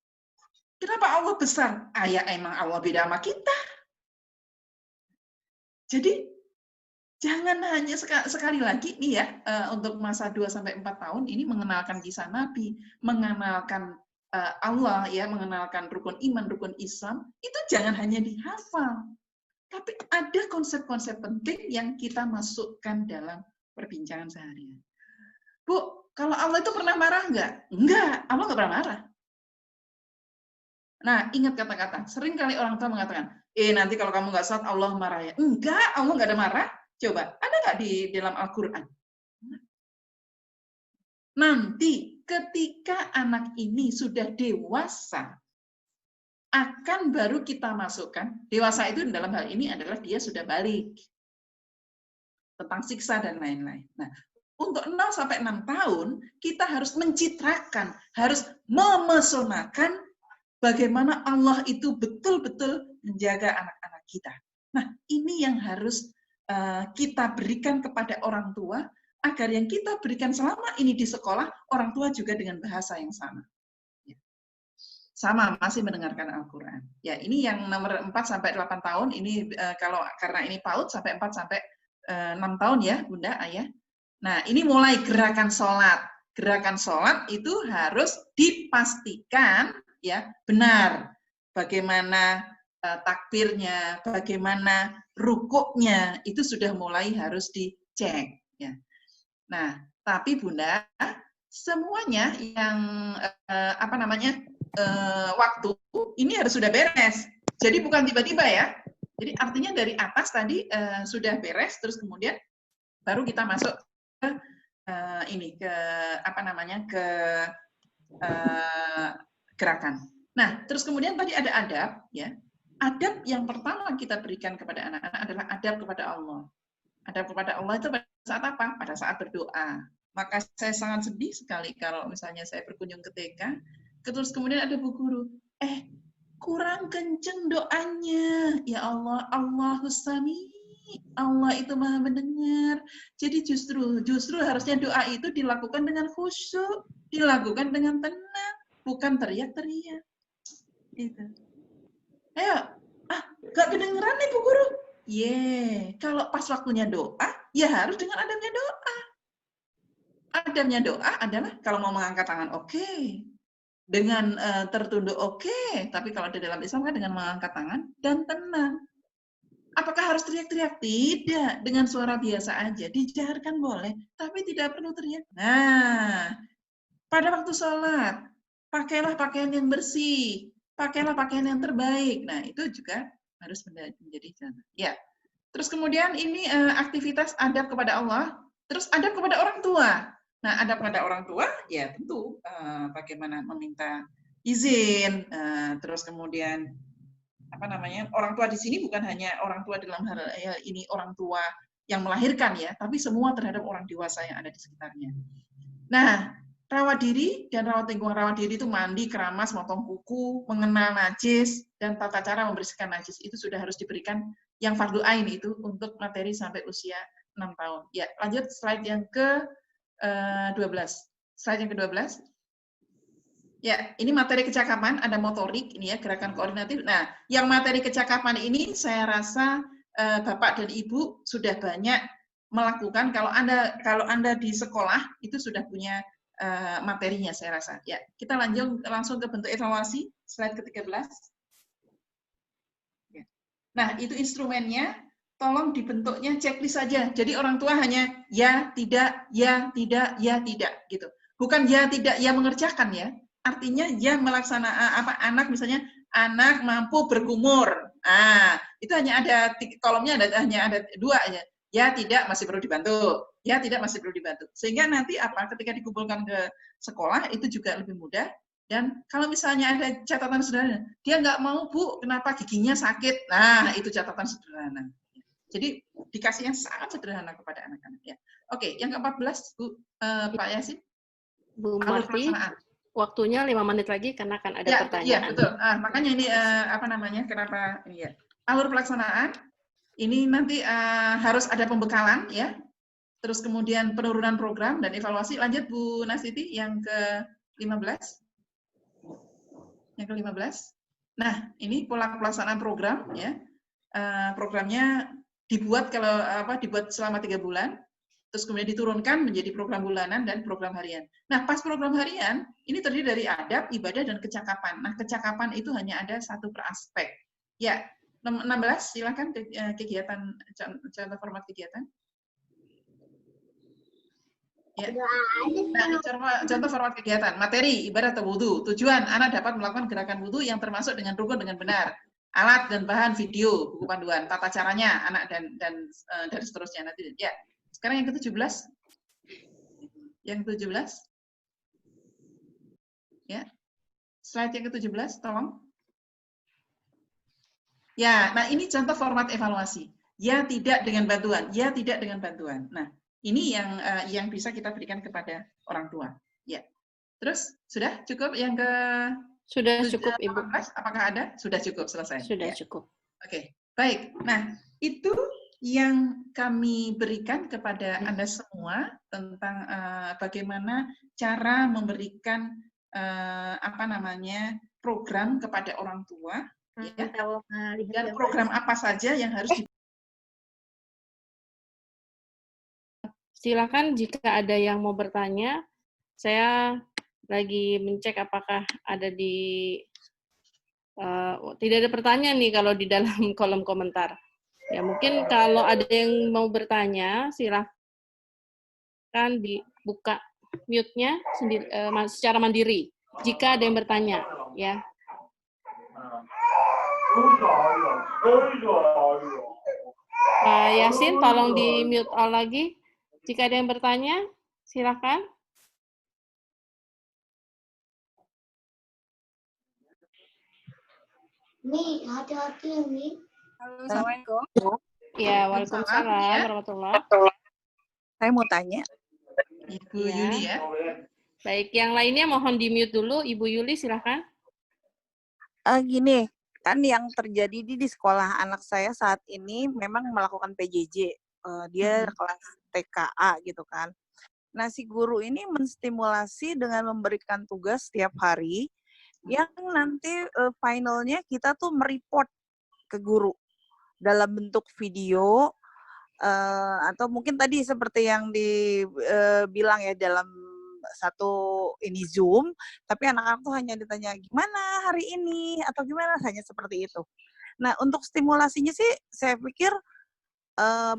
Kenapa Allah besar? Ya emang Allah beda sama kita. Jadi, jangan hanya sekali lagi nih ya, untuk masa 2-4 tahun ini mengenalkan kisah Nabi, mengenalkan Allah, ya, mengenalkan rukun iman, rukun Islam, itu jangan hanya dihafal. Tapi ada konsep-konsep penting yang kita masukkan dalam perbincangan sehari-hari. Bu, kalau Allah itu pernah marah nggak? Enggak, Allah nggak pernah marah. Nah, ingat kata-kata. Sering kali orang tua mengatakan, nanti kalau kamu nggak sholat, Allah marah ya. Enggak, Allah nggak ada marah. Coba, ada nggak di dalam Al-Quran? Nanti ketika anak ini sudah dewasa, akan baru kita masukkan. Dewasa itu dalam hal ini adalah dia sudah balik. Tentang siksa dan lain-lain. Nah, untuk 0 sampai 6 tahun, kita harus mencitrakan, harus memesonakan bagaimana Allah itu betul-betul menjaga anak-anak kita. Nah, ini yang harus kita berikan kepada orang tua, agar yang kita berikan selama ini di sekolah, orang tua juga dengan bahasa yang sama. Sama, masih mendengarkan Al-Quran. Ya, ini yang nomor 4 sampai 8 tahun, ini kalau karena ini PAUD sampai 4 sampai 6 tahun ya, Bunda, Ayah. Nah, ini mulai gerakan sholat. Gerakan sholat itu harus dipastikan ya benar. Bagaimana takbirnya, bagaimana rukuknya, itu sudah mulai harus dicek. Ya. Nah, tapi Bunda, semuanya yang waktu ini harus sudah beres. Jadi bukan tiba-tiba ya. Jadi artinya dari atas tadi sudah beres, terus kemudian baru kita masuk ke gerakan. Nah, terus kemudian tadi ada adab, ya. Adab yang pertama kita berikan kepada anak-anak adalah adab kepada Allah. Adab kepada Allah itu pada saat apa? Pada saat berdoa. Maka saya sangat sedih sekali kalau misalnya saya berkunjung ke TK, terus kemudian ada Bu Guru, kurang kenceng doanya. Ya Allah, Allahus Sami. Allah itu Maha mendengar. Jadi justru harusnya doa itu dilakukan dengan khusyuk, dilakukan dengan tenang, bukan teriak-teriak. Gitu. Ayo, gak kedengeran nih Bu Guru. Kalau pas waktunya doa, ya harus dengan adabnya doa. Adabnya doa adalah kalau mau mengangkat tangan, oke. Dengan tertunduk oke, tapi kalau di dalam Islam kan dengan mengangkat tangan dan tenang. Apakah harus teriak-teriak? Tidak, dengan suara biasa aja. Dijaharkan boleh, tapi tidak perlu teriak. Nah, pada waktu sholat, pakailah pakaian yang bersih, pakailah pakaian yang terbaik. Nah, itu juga harus menjadi contoh. Ya. Terus kemudian ini aktivitas adab kepada Allah, terus adab kepada orang tua. Nah, adab kepada orang tua, ya tentu bagaimana meminta izin, terus kemudian orang tua di sini bukan hanya orang tua dalam hal ini orang tua yang melahirkan ya, tapi semua terhadap orang dewasa yang ada di sekitarnya. Nah, rawat diri dan rawat lingkungan. Rawat diri itu mandi, keramas, motong kuku, mengenal najis, dan tata cara membersihkan najis. Itu sudah harus diberikan yang fardu ain itu untuk materi sampai usia 6 tahun. Ya, lanjut slide yang ke-12. Slide yang ke-12. Ya, ini materi kecakapan, ada motorik, ini ya, gerakan koordinatif. Nah, yang materi kecakapan ini saya rasa Bapak dan Ibu sudah banyak melakukan. Kalau Anda di sekolah itu sudah punya materinya, saya rasa. Ya, kita langsung ke bentuk evaluasi, slide ke-13. Ya. Nah, itu instrumennya, tolong dibentuknya checklist saja. Jadi orang tua hanya ya, tidak, ya, tidak, ya, tidak, gitu. Bukan ya, tidak, ya mengerjakan ya. Artinya ya melaksanakan anak misalnya anak mampu berkumur. Itu hanya ada kolomnya hanya ada 2 aja. Ya tidak masih perlu dibantu. Ya tidak masih perlu dibantu. Sehingga nanti ketika dikumpulkan ke sekolah itu juga lebih mudah. Dan kalau misalnya ada catatan sederhana, dia nggak mau Bu, kenapa giginya sakit? Nah itu catatan sederhana. Jadi dikasih yang sangat sederhana kepada anak-anak ya. Oke, yang ke-14 Bu Pak Yasin. Bu Marti. Waktunya 5 menit lagi karena akan ada pertanyaan. Iya, betul. Makanya ini kenapa ini ya. Alur pelaksanaan ini nanti harus ada pembekalan ya. Terus kemudian penurunan program dan evaluasi. Lanjut Bu Nasiti yang ke-15. Yang ke-15. Nah, ini pola pelaksanaan program ya. Programnya dibuat dibuat selama 3 bulan. Terus kemudian diturunkan menjadi program bulanan dan program harian. Nah, pas program harian, ini terdiri dari adab, ibadah, dan kecakapan. Nah, kecakapan itu hanya ada 1 per aspek. Ya, 16, silakan kegiatan, contoh format kegiatan. Ya. Nah, contoh format kegiatan. Materi, ibadah atau wudhu. Tujuan, anak dapat melakukan gerakan wudhu yang termasuk dengan rukun dengan benar. Alat dan bahan video, buku panduan. Tata caranya, anak dan seterusnya. Nanti ya. Sekarang yang ke-17. Yang ke-17. Ya. Slide yang ke-17, tolong. Ya, nah ini contoh format evaluasi. Ya, tidak dengan bantuan. Ya, tidak dengan bantuan. Nah, ini yang bisa kita berikan kepada orang tua. Ya. Terus sudah cukup yang ke Sudah cukup, Ibu. 18? Apakah ada? Sudah cukup, selesai. Sudah Ya. cukup. Oke, baik. Nah, itu yang kami berikan kepada Anda semua tentang bagaimana cara memberikan program kepada orang tua, ya. Dan program apa saja yang harus Silakan jika ada yang mau bertanya. Saya lagi mencek apakah ada tidak ada pertanyaan nih kalau di dalam kolom komentar. Ya mungkin kalau ada yang mau bertanya, silakan dibuka mute-nya sendiri secara mandiri. Jika ada yang bertanya, ya. Pak Yasin, tolong di mute all lagi. Jika ada yang bertanya, silakan. Nih, hati-hati nih. Halo, Assalamualaikum. Ya, waalaikumsalam warahmatullahi. Saya mau tanya. Ibu Yuli ya. Baik, yang lainnya mohon di-mute dulu. Ibu Yuli, silakan. Gini, kan yang terjadi di sekolah anak saya saat ini memang melakukan PJJ. Dia kelas TKA gitu kan. Nah, si guru ini menstimulasi dengan memberikan tugas setiap hari yang nanti finalnya kita tuh mereport ke guru dalam bentuk video atau mungkin tadi seperti yang dibilang ya dalam satu ini Zoom, tapi anak-anak tuh hanya ditanya gimana hari ini atau gimana, hanya seperti itu. Nah, untuk stimulasinya sih saya pikir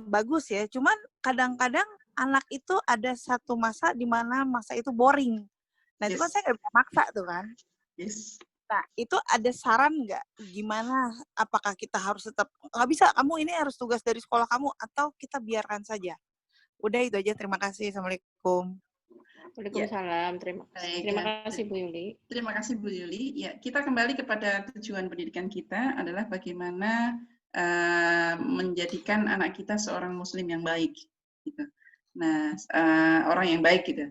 bagus ya, cuman kadang-kadang anak itu ada satu masa di mana masa itu boring. Nah, itu kan saya nggak bisa maksa tuh kan. Yes. Nah, itu ada saran nggak? Gimana? Apakah kita harus tetap, nggak bisa, kamu ini harus tugas dari sekolah kamu, atau kita biarkan saja? Udah itu aja, terima kasih. Assalamualaikum. Waalaikumsalam. Terima kasih Bu Yuli. Terima kasih Bu Yuli. Ya, kita kembali kepada tujuan pendidikan kita adalah bagaimana menjadikan anak kita seorang Muslim yang baik. Gitu. Nah, orang yang baik gitu.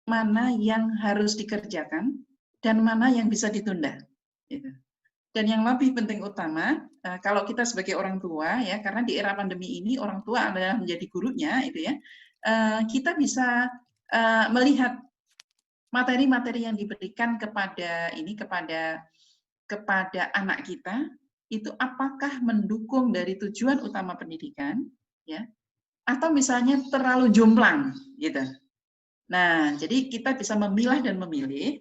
Mana yang harus dikerjakan dan mana yang bisa ditunda. Gitu. Dan yang lebih penting utama, kalau kita sebagai orang tua ya, karena di era pandemi ini orang tua adalah menjadi gurunya, itu ya, kita bisa melihat materi-materi yang diberikan kepada anak kita itu apakah mendukung dari tujuan utama pendidikan, ya, atau misalnya terlalu jomplang, gitu. Nah, jadi kita bisa memilah dan memilih,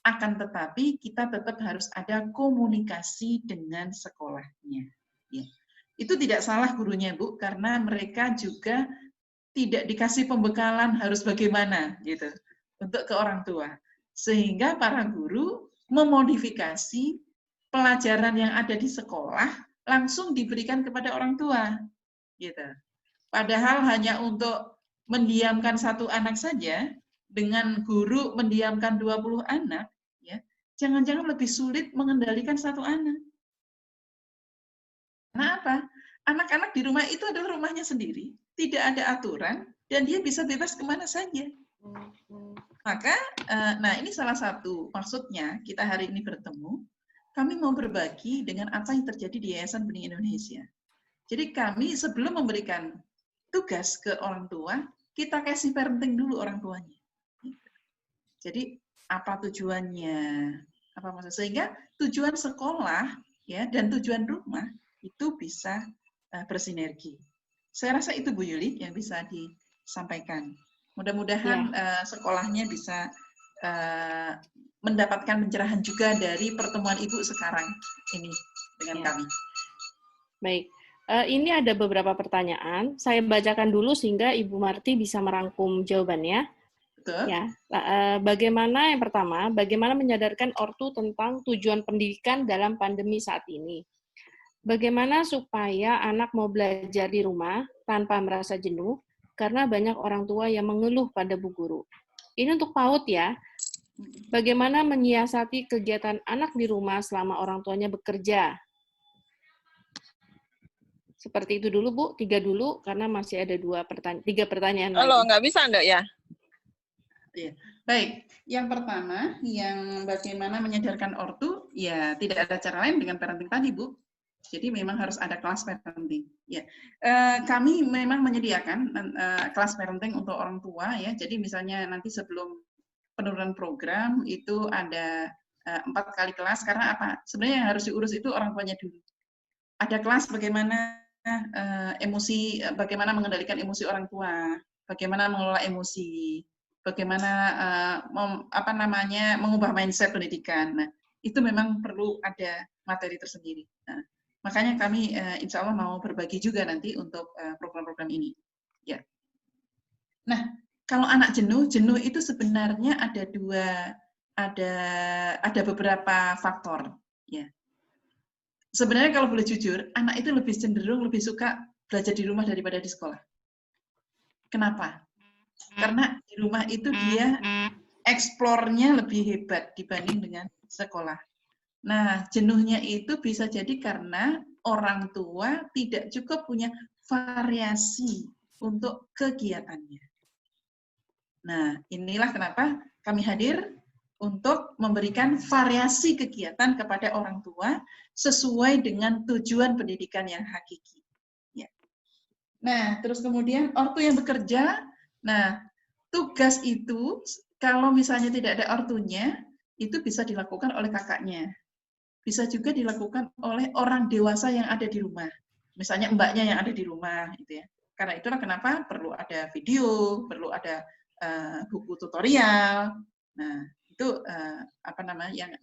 akan tetapi kita tetap harus ada komunikasi dengan sekolahnya. Ya. Itu tidak salah gurunya, Bu, karena mereka juga tidak dikasih pembekalan harus bagaimana, gitu, untuk ke orang tua. Sehingga para guru memodifikasi pelajaran yang ada di sekolah langsung diberikan kepada orang tua. Gitu. Padahal hanya untuk mendiamkan satu anak saja, dengan guru mendiamkan 20 anak, ya, jangan-jangan lebih sulit mengendalikan satu anak. Nah, apa? Anak-anak di rumah itu adalah rumahnya sendiri, tidak ada aturan, dan dia bisa bebas kemana saja. Maka, nah ini salah satu maksudnya kita hari ini bertemu, kami mau berbagi dengan apa yang terjadi di Yayasan Bening Indonesia. Jadi kami sebelum memberikan tugas ke orang tua, kita kasih parenting dulu orang tuanya. Jadi apa tujuannya? Apa maksud? Sehingga tujuan sekolah ya dan tujuan rumah itu bisa bersinergi. Saya rasa itu Bu Yuli yang bisa disampaikan. Mudah-mudahan sekolahnya bisa mendapatkan pencerahan juga dari pertemuan Ibu sekarang ini dengan kami. Baik. Ini ada beberapa pertanyaan. Saya bacakan dulu sehingga Ibu Marti bisa merangkum jawabannya. Betul. Ya. Bagaimana yang pertama, bagaimana menyadarkan ortu tentang tujuan pendidikan dalam pandemi saat ini? Bagaimana supaya anak mau belajar di rumah tanpa merasa jenuh karena banyak orang tua yang mengeluh pada Bu Guru. Ini untuk PAUD ya. Bagaimana menyiasati kegiatan anak di rumah selama orang tuanya bekerja? Seperti itu dulu, Bu. 3 dulu, karena masih ada 3 pertanyaan lagi. Halo, nggak bisa, Ndok, ya? Iya. Baik, yang pertama, yang bagaimana menyadarkan ortu, ya tidak ada cara lain dengan parenting tadi, Bu. Jadi memang harus ada kelas parenting. Ya, kami memang menyediakan kelas parenting untuk orang tua, ya. Jadi misalnya nanti sebelum penurunan program itu ada 4 kali kelas, karena apa? Sebenarnya yang harus diurus itu orang tuanya dulu. Ada kelas bagaimana emosi, bagaimana mengendalikan emosi orang tua, bagaimana mengelola emosi, bagaimana mengubah mindset pendidikan. Nah, itu memang perlu ada materi tersendiri. Nah, makanya kami insya Allah mau berbagi juga nanti untuk program-program ini. Ya. Nah, kalau anak jenuh itu sebenarnya ada beberapa faktor. Ya. Sebenarnya kalau boleh jujur, anak itu lebih cenderung lebih suka belajar di rumah daripada di sekolah. Kenapa? Karena di rumah itu dia eksplornya lebih hebat dibanding dengan sekolah. Nah, jenuhnya itu bisa jadi karena orang tua tidak cukup punya variasi untuk kegiatannya. Nah, inilah kenapa kami hadir untuk memberikan variasi kegiatan kepada orang tua sesuai dengan tujuan pendidikan yang hakiki. Ya. Nah, terus kemudian ortu yang bekerja, nah tugas itu kalau misalnya tidak ada ortunya, itu bisa dilakukan oleh kakaknya. Bisa juga dilakukan oleh orang dewasa yang ada di rumah. Misalnya mbaknya yang ada di rumah, gitu ya. Karena itulah kenapa perlu ada video, perlu ada buku tutorial. Nah, itu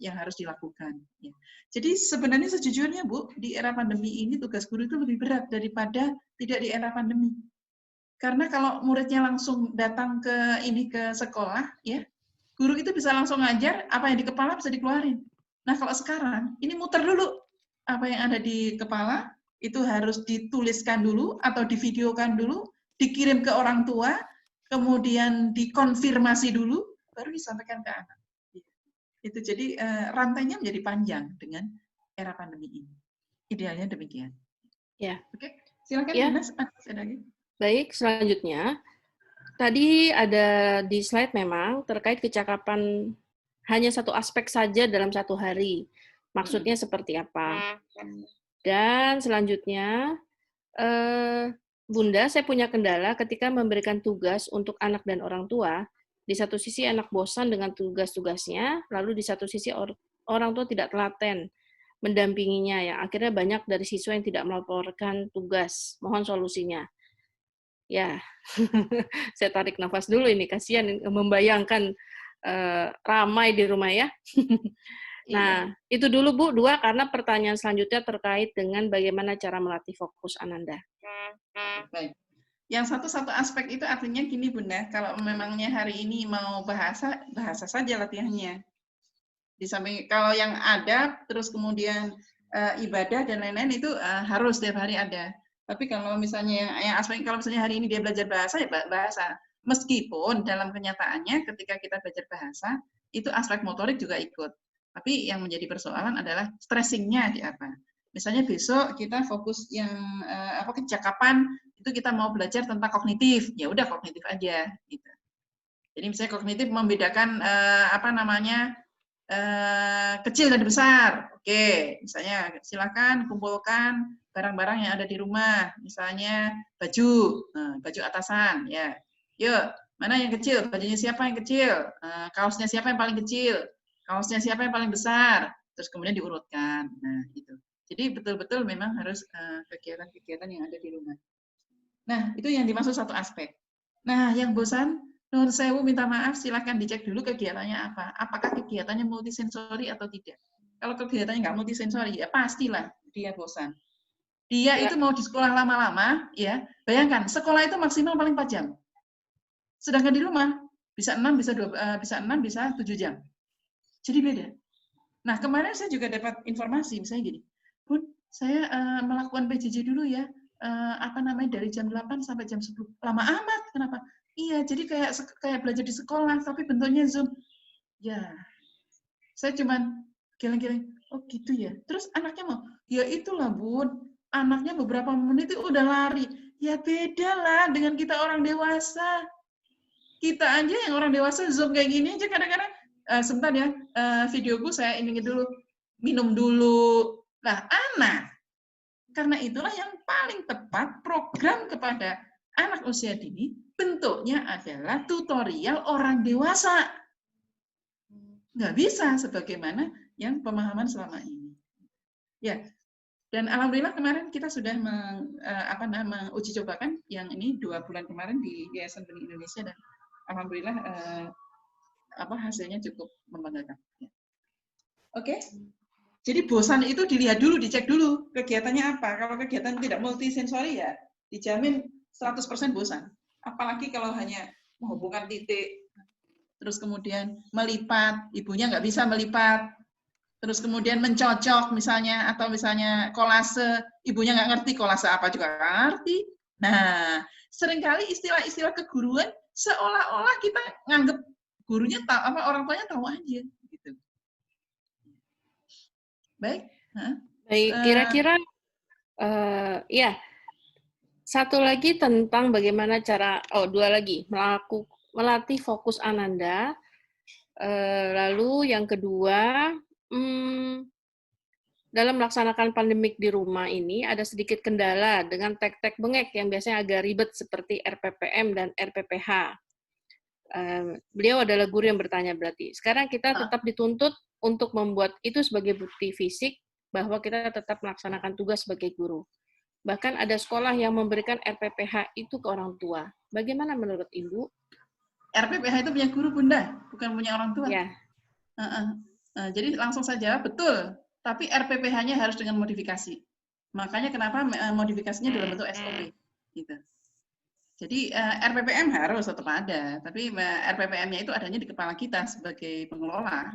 yang harus dilakukan. Ya. Jadi sebenarnya sejujurnya Bu, di era pandemi ini tugas guru itu lebih berat daripada tidak di era pandemi. Karena kalau muridnya langsung datang ke sekolah, ya, guru itu bisa langsung ngajar, apa yang di kepala bisa dikeluarin. Nah, kalau sekarang, ini muter dulu. Apa yang ada di kepala, itu harus dituliskan dulu, atau divideokan dulu, dikirim ke orang tua, kemudian dikonfirmasi dulu, baru disampaikan ke anak. Itu jadi rantainya menjadi panjang dengan era pandemi ini. Idealnya demikian. Ya. Oke, silakan ya. Mas. Ada lagi? Baik, selanjutnya. Tadi ada di slide memang terkait kecakapan hanya satu aspek saja dalam satu hari. Maksudnya seperti apa? Dan selanjutnya, Bunda, saya punya kendala ketika memberikan tugas untuk anak dan orang tua. Di satu sisi anak bosan dengan tugas-tugasnya, lalu di satu sisi orang tua tidak telaten mendampinginya, yang akhirnya banyak dari siswa yang tidak melaporkan tugas. Mohon solusinya. Ya, saya tarik nafas dulu ini, kasihan membayangkan ramai di rumah ya. Nah, itu dulu Bu, 2, karena pertanyaan selanjutnya terkait dengan bagaimana cara melatih fokus Ananda. Baik. Yang satu aspek itu artinya gini Bunda, kalau memangnya hari ini mau bahasa saja latihannya. Di samping kalau yang adab, terus kemudian ibadah dan lain-lain itu harus setiap hari ada. Tapi kalau misalnya yang aspek kalau misalnya hari ini dia belajar bahasa ya bahasa. Meskipun dalam kenyataannya ketika kita belajar bahasa itu aspek motorik juga ikut. Tapi yang menjadi persoalan adalah stressingnya di apa. Misalnya besok kita fokus yang kecakapan itu kita mau belajar tentang kognitif, ya udah kognitif aja. Gitu. Jadi misalnya kognitif membedakan kecil dan besar. Oke, misalnya silakan kumpulkan barang-barang yang ada di rumah, misalnya baju, baju atasan, ya. Yuk, mana yang kecil? Bajunya siapa yang kecil? Kaosnya siapa yang paling kecil? Kaosnya siapa yang paling besar? Terus kemudian diurutkan. Nah, itu. Jadi betul-betul memang harus kegiatan-kegiatan yang ada di rumah. Nah, itu yang dimaksud satu aspek. Nah, yang bosan Nuhun sewu, minta maaf, silakan dicek dulu kegiatannya apa. Apakah kegiatannya multisensori atau tidak. Kalau kegiatannya nggak multisensori, ya pastilah dia bosan. Dia Ya. itu mau di sekolah lama-lama, ya. Bayangkan, sekolah itu maksimal paling 4 jam. Sedangkan di rumah bisa 6, bisa 6, bisa 7 jam. Jadi beda. Nah, kemarin saya juga dapat informasi, misalnya gini, Bun, saya melakukan PJJ dulu ya, dari jam 8 sampai jam 10. Lama amat, kenapa? Iya, jadi kayak belajar di sekolah, tapi bentuknya Zoom. Ya, saya cuman geleng-geleng, oh gitu ya. Terus anaknya mau, ya itulah Bun, anaknya beberapa menit itu udah lari. Ya beda lah dengan kita orang dewasa. Kita aja yang orang dewasa Zoom kayak gini aja kadang-kadang, sebentar ya, videoku saya ini dulu, minum dulu. Nah, anak, karena itulah yang paling tepat program kepada anak usia dini, bentuknya adalah tutorial orang dewasa. Nggak bisa sebagaimana yang pemahaman selama ini. Ya, dan alhamdulillah kemarin kita sudah menguji cobakan yang ini 2 bulan kemarin di Yayasan Benih Indonesia, dan alhamdulillah hasilnya cukup membanggakan. Ya. Oke, jadi bosan itu dilihat dulu, dicek dulu kegiatannya apa. Kalau kegiatan tidak multisensori ya dijamin 100% bosan. Apalagi kalau hanya menghubungkan titik, terus kemudian melipat, ibunya nggak bisa melipat, terus kemudian mencocok misalnya, atau misalnya kolase, ibunya nggak ngerti kolase apa juga nggak ngerti. Nah, seringkali istilah-istilah keguruan seolah-olah kita nganggep gurunya tahu, orang tuanya tahu aja gitu. Baik. Baik, kira-kira ya, satu lagi tentang bagaimana cara, dua lagi, melatih fokus Ananda. Lalu yang kedua, dalam melaksanakan pandemik di rumah ini ada sedikit kendala dengan tek-tek bengek yang biasanya agak ribet seperti RPPM dan RPPH. Beliau adalah guru yang bertanya berarti. Sekarang kita tetap dituntut untuk membuat itu sebagai bukti fisik bahwa kita tetap melaksanakan tugas sebagai guru. Bahkan ada sekolah yang memberikan RPPH itu ke orang tua. Bagaimana menurut Ibu? RPPH itu punya guru, Bunda, bukan punya orang tua. Ya. Jadi langsung saja, betul. Tapi RPPH-nya harus dengan modifikasi. Makanya kenapa modifikasinya dalam bentuk SOP. Gitu. Jadi RPPM harus tetap ada, tapi RPPM-nya itu adanya di kepala kita sebagai pengelola.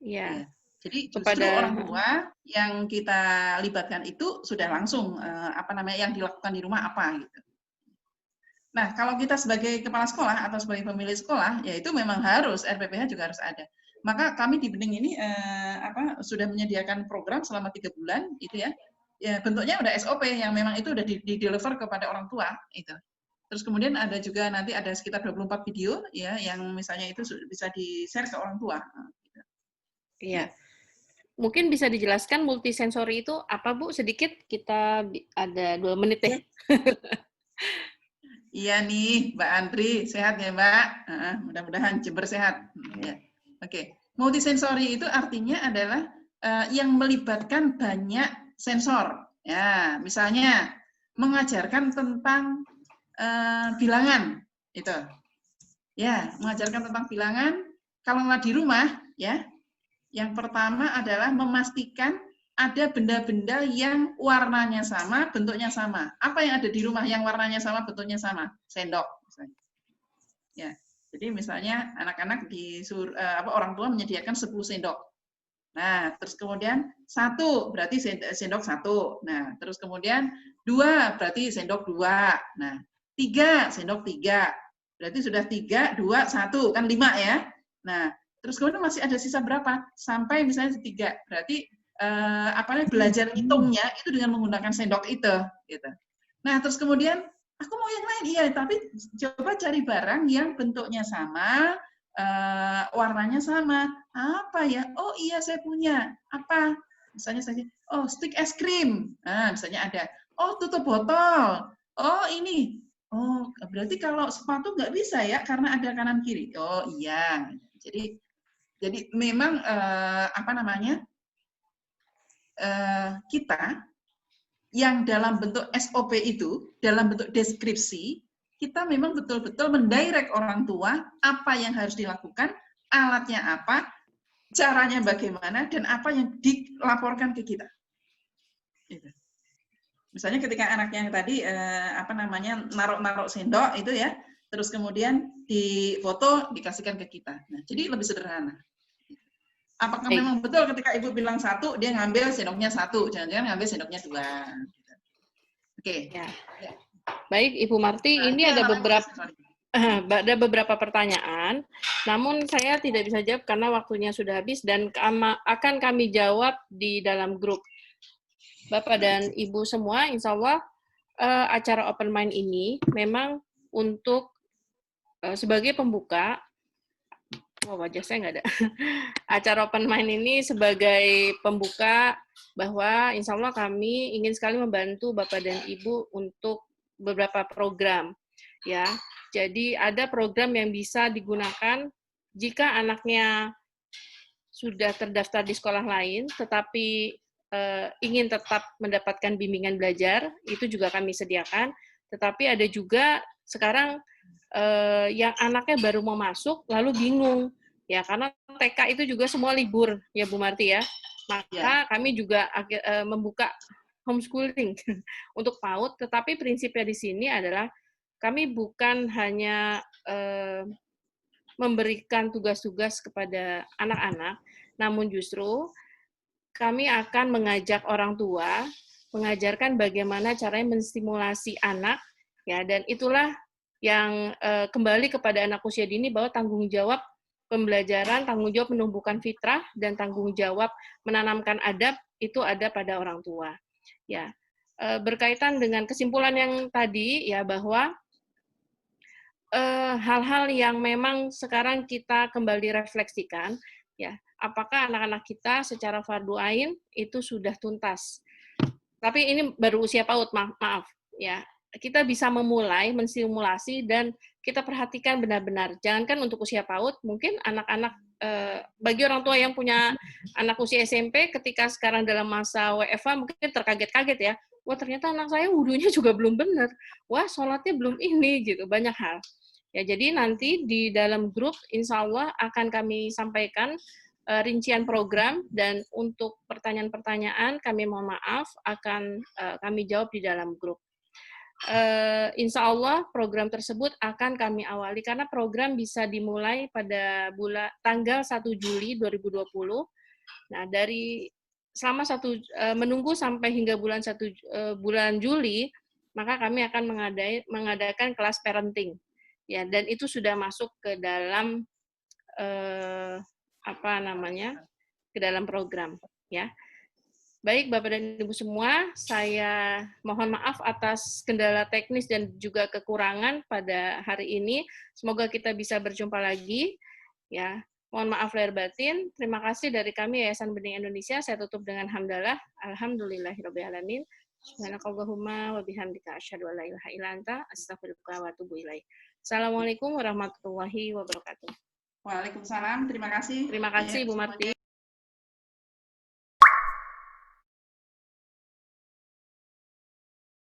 Ya. Jadi justru orang tua yang kita libatkan itu sudah langsung yang dilakukan di rumah apa gitu. Nah, kalau kita sebagai kepala sekolah atau sebagai pemilik sekolah, ya itu memang harus RPPH juga harus ada. Maka kami di Bening ini sudah menyediakan program selama 3 bulan, itu ya. Ya bentuknya udah SOP yang memang itu udah di-deliver kepada orang tua itu. Terus kemudian ada juga nanti ada sekitar 24 video ya yang misalnya itu bisa di-share ke orang tua. Gitu. Iya. Mungkin bisa dijelaskan multisensori itu apa, Bu? Sedikit, kita ada 2 menit deh. Iya nih, Mbak Andri, sehat ya Mbak? Mudah-mudahan Jember sehat. Ya. Oke, multisensori itu artinya adalah yang melibatkan banyak sensor. Ya, misalnya mengajarkan tentang bilangan, itu. Ya, mengajarkan tentang bilangan. Kalau di rumah, ya, yang pertama adalah memastikan ada benda-benda yang warnanya sama, bentuknya sama. Apa yang ada di rumah yang warnanya sama, bentuknya sama? Sendok, misalnya. Ya, jadi misalnya anak-anak orang tua menyediakan 10 sendok. Nah, terus kemudian 1 berarti sendok 1. Nah, terus kemudian 2 berarti sendok 2. Nah, 3 sendok 3. Berarti sudah 3, 2, 1 kan 5 ya. Nah, terus kemudian masih ada sisa berapa? Sampai misalnya 3. Berarti belajar hitungnya itu dengan menggunakan sendok itu gitu. Nah, terus kemudian aku mau yang lain, iya, tapi coba cari barang yang bentuknya sama, warnanya sama. Apa ya? Oh iya, saya punya. Apa? Misalnya saja, oh stick es krim. Nah, misalnya ada. Oh, tutup botol. Oh, ini. Oh, berarti kalau sepatu nggak bisa ya karena ada kanan kiri. Oh iya. Jadi memang kita yang dalam bentuk SOP itu, dalam bentuk deskripsi, kita memang betul-betul mendirect orang tua apa yang harus dilakukan, alatnya apa, caranya bagaimana, dan apa yang dilaporkan ke kita. Gitu. Misalnya ketika anaknya tadi naruh sendok itu ya, terus kemudian difoto dikasihkan ke kita. Nah, jadi lebih sederhana. Apakah memang betul ketika ibu bilang 1, dia ngambil sendoknya 1, jangan-jangan ngambil sendoknya 2. Gitu. Oke. Ya. Baik, Ibu Marti, ini ada beberapa pertanyaan, namun saya tidak bisa jawab karena waktunya sudah habis dan akan kami jawab di dalam grup. Bapak dan Ibu semua, insya Allah acara Open Mind ini memang untuk sebagai pembuka. Wajah saya nggak ada. Acara Open Mind ini sebagai pembuka bahwa insya Allah kami ingin sekali membantu Bapak dan Ibu untuk beberapa program. Ya, jadi ada program yang bisa digunakan jika anaknya sudah terdaftar di sekolah lain, tetapi ingin tetap mendapatkan bimbingan belajar, itu juga kami sediakan. Tetapi ada juga sekarang yang anaknya baru mau masuk lalu bingung ya karena TK itu juga semua libur ya Bu Marti ya, maka kami juga membuka homeschooling untuk PAUD, tetapi prinsipnya di sini adalah kami bukan hanya memberikan tugas-tugas kepada anak-anak, namun justru kami akan mengajak orang tua mengajarkan bagaimana caranya menstimulasi anak ya, dan itulah yang kembali kepada anak usia dini bahwa tanggung jawab pembelajaran, tanggung jawab menumbuhkan fitrah, dan tanggung jawab menanamkan adab itu ada pada orang tua. Ya, berkaitan dengan kesimpulan yang tadi ya bahwa hal-hal yang memang sekarang kita kembali refleksikan ya, apakah anak-anak kita secara fardu ain itu sudah tuntas. Tapi ini baru usia PAUD, maaf ya. Kita bisa memulai menstimulasi dan kita perhatikan benar-benar. Jangankan untuk usia PAUD, mungkin anak-anak bagi orang tua yang punya anak usia SMP ketika sekarang dalam masa WFH mungkin terkaget-kaget ya. Wah, ternyata anak saya wudunya juga belum benar. Wah, sholatnya belum ini gitu, banyak hal. Ya, jadi nanti di dalam grup insya Allah akan kami sampaikan rincian program, dan untuk pertanyaan-pertanyaan kami mohon maaf akan kami jawab di dalam grup. Insya Allah program tersebut akan kami awali karena program bisa dimulai pada tanggal 1 Juli 2020. Nah, selama menunggu sampai hingga bulan Juli, maka kami akan mengadakan kelas parenting. Ya, dan itu sudah masuk ke dalam ke dalam program ya. Baik Bapak dan Ibu semua, saya mohon maaf atas kendala teknis dan juga kekurangan pada hari ini. Semoga kita bisa berjumpa lagi ya. Mohon maaf lahir batin. Terima kasih dari kami Yayasan Bening Indonesia. Saya tutup dengan hamdalah. Alhamdulillahirabbil alamin. Subhanakallahumma wa bihamdika asyhadu an la ilaha illa anta astaghfiruka wa atubu ilaik. Assalamualaikum warahmatullahi wabarakatuh. Waalaikumsalam. Terima kasih. Terima kasih Bu Marti.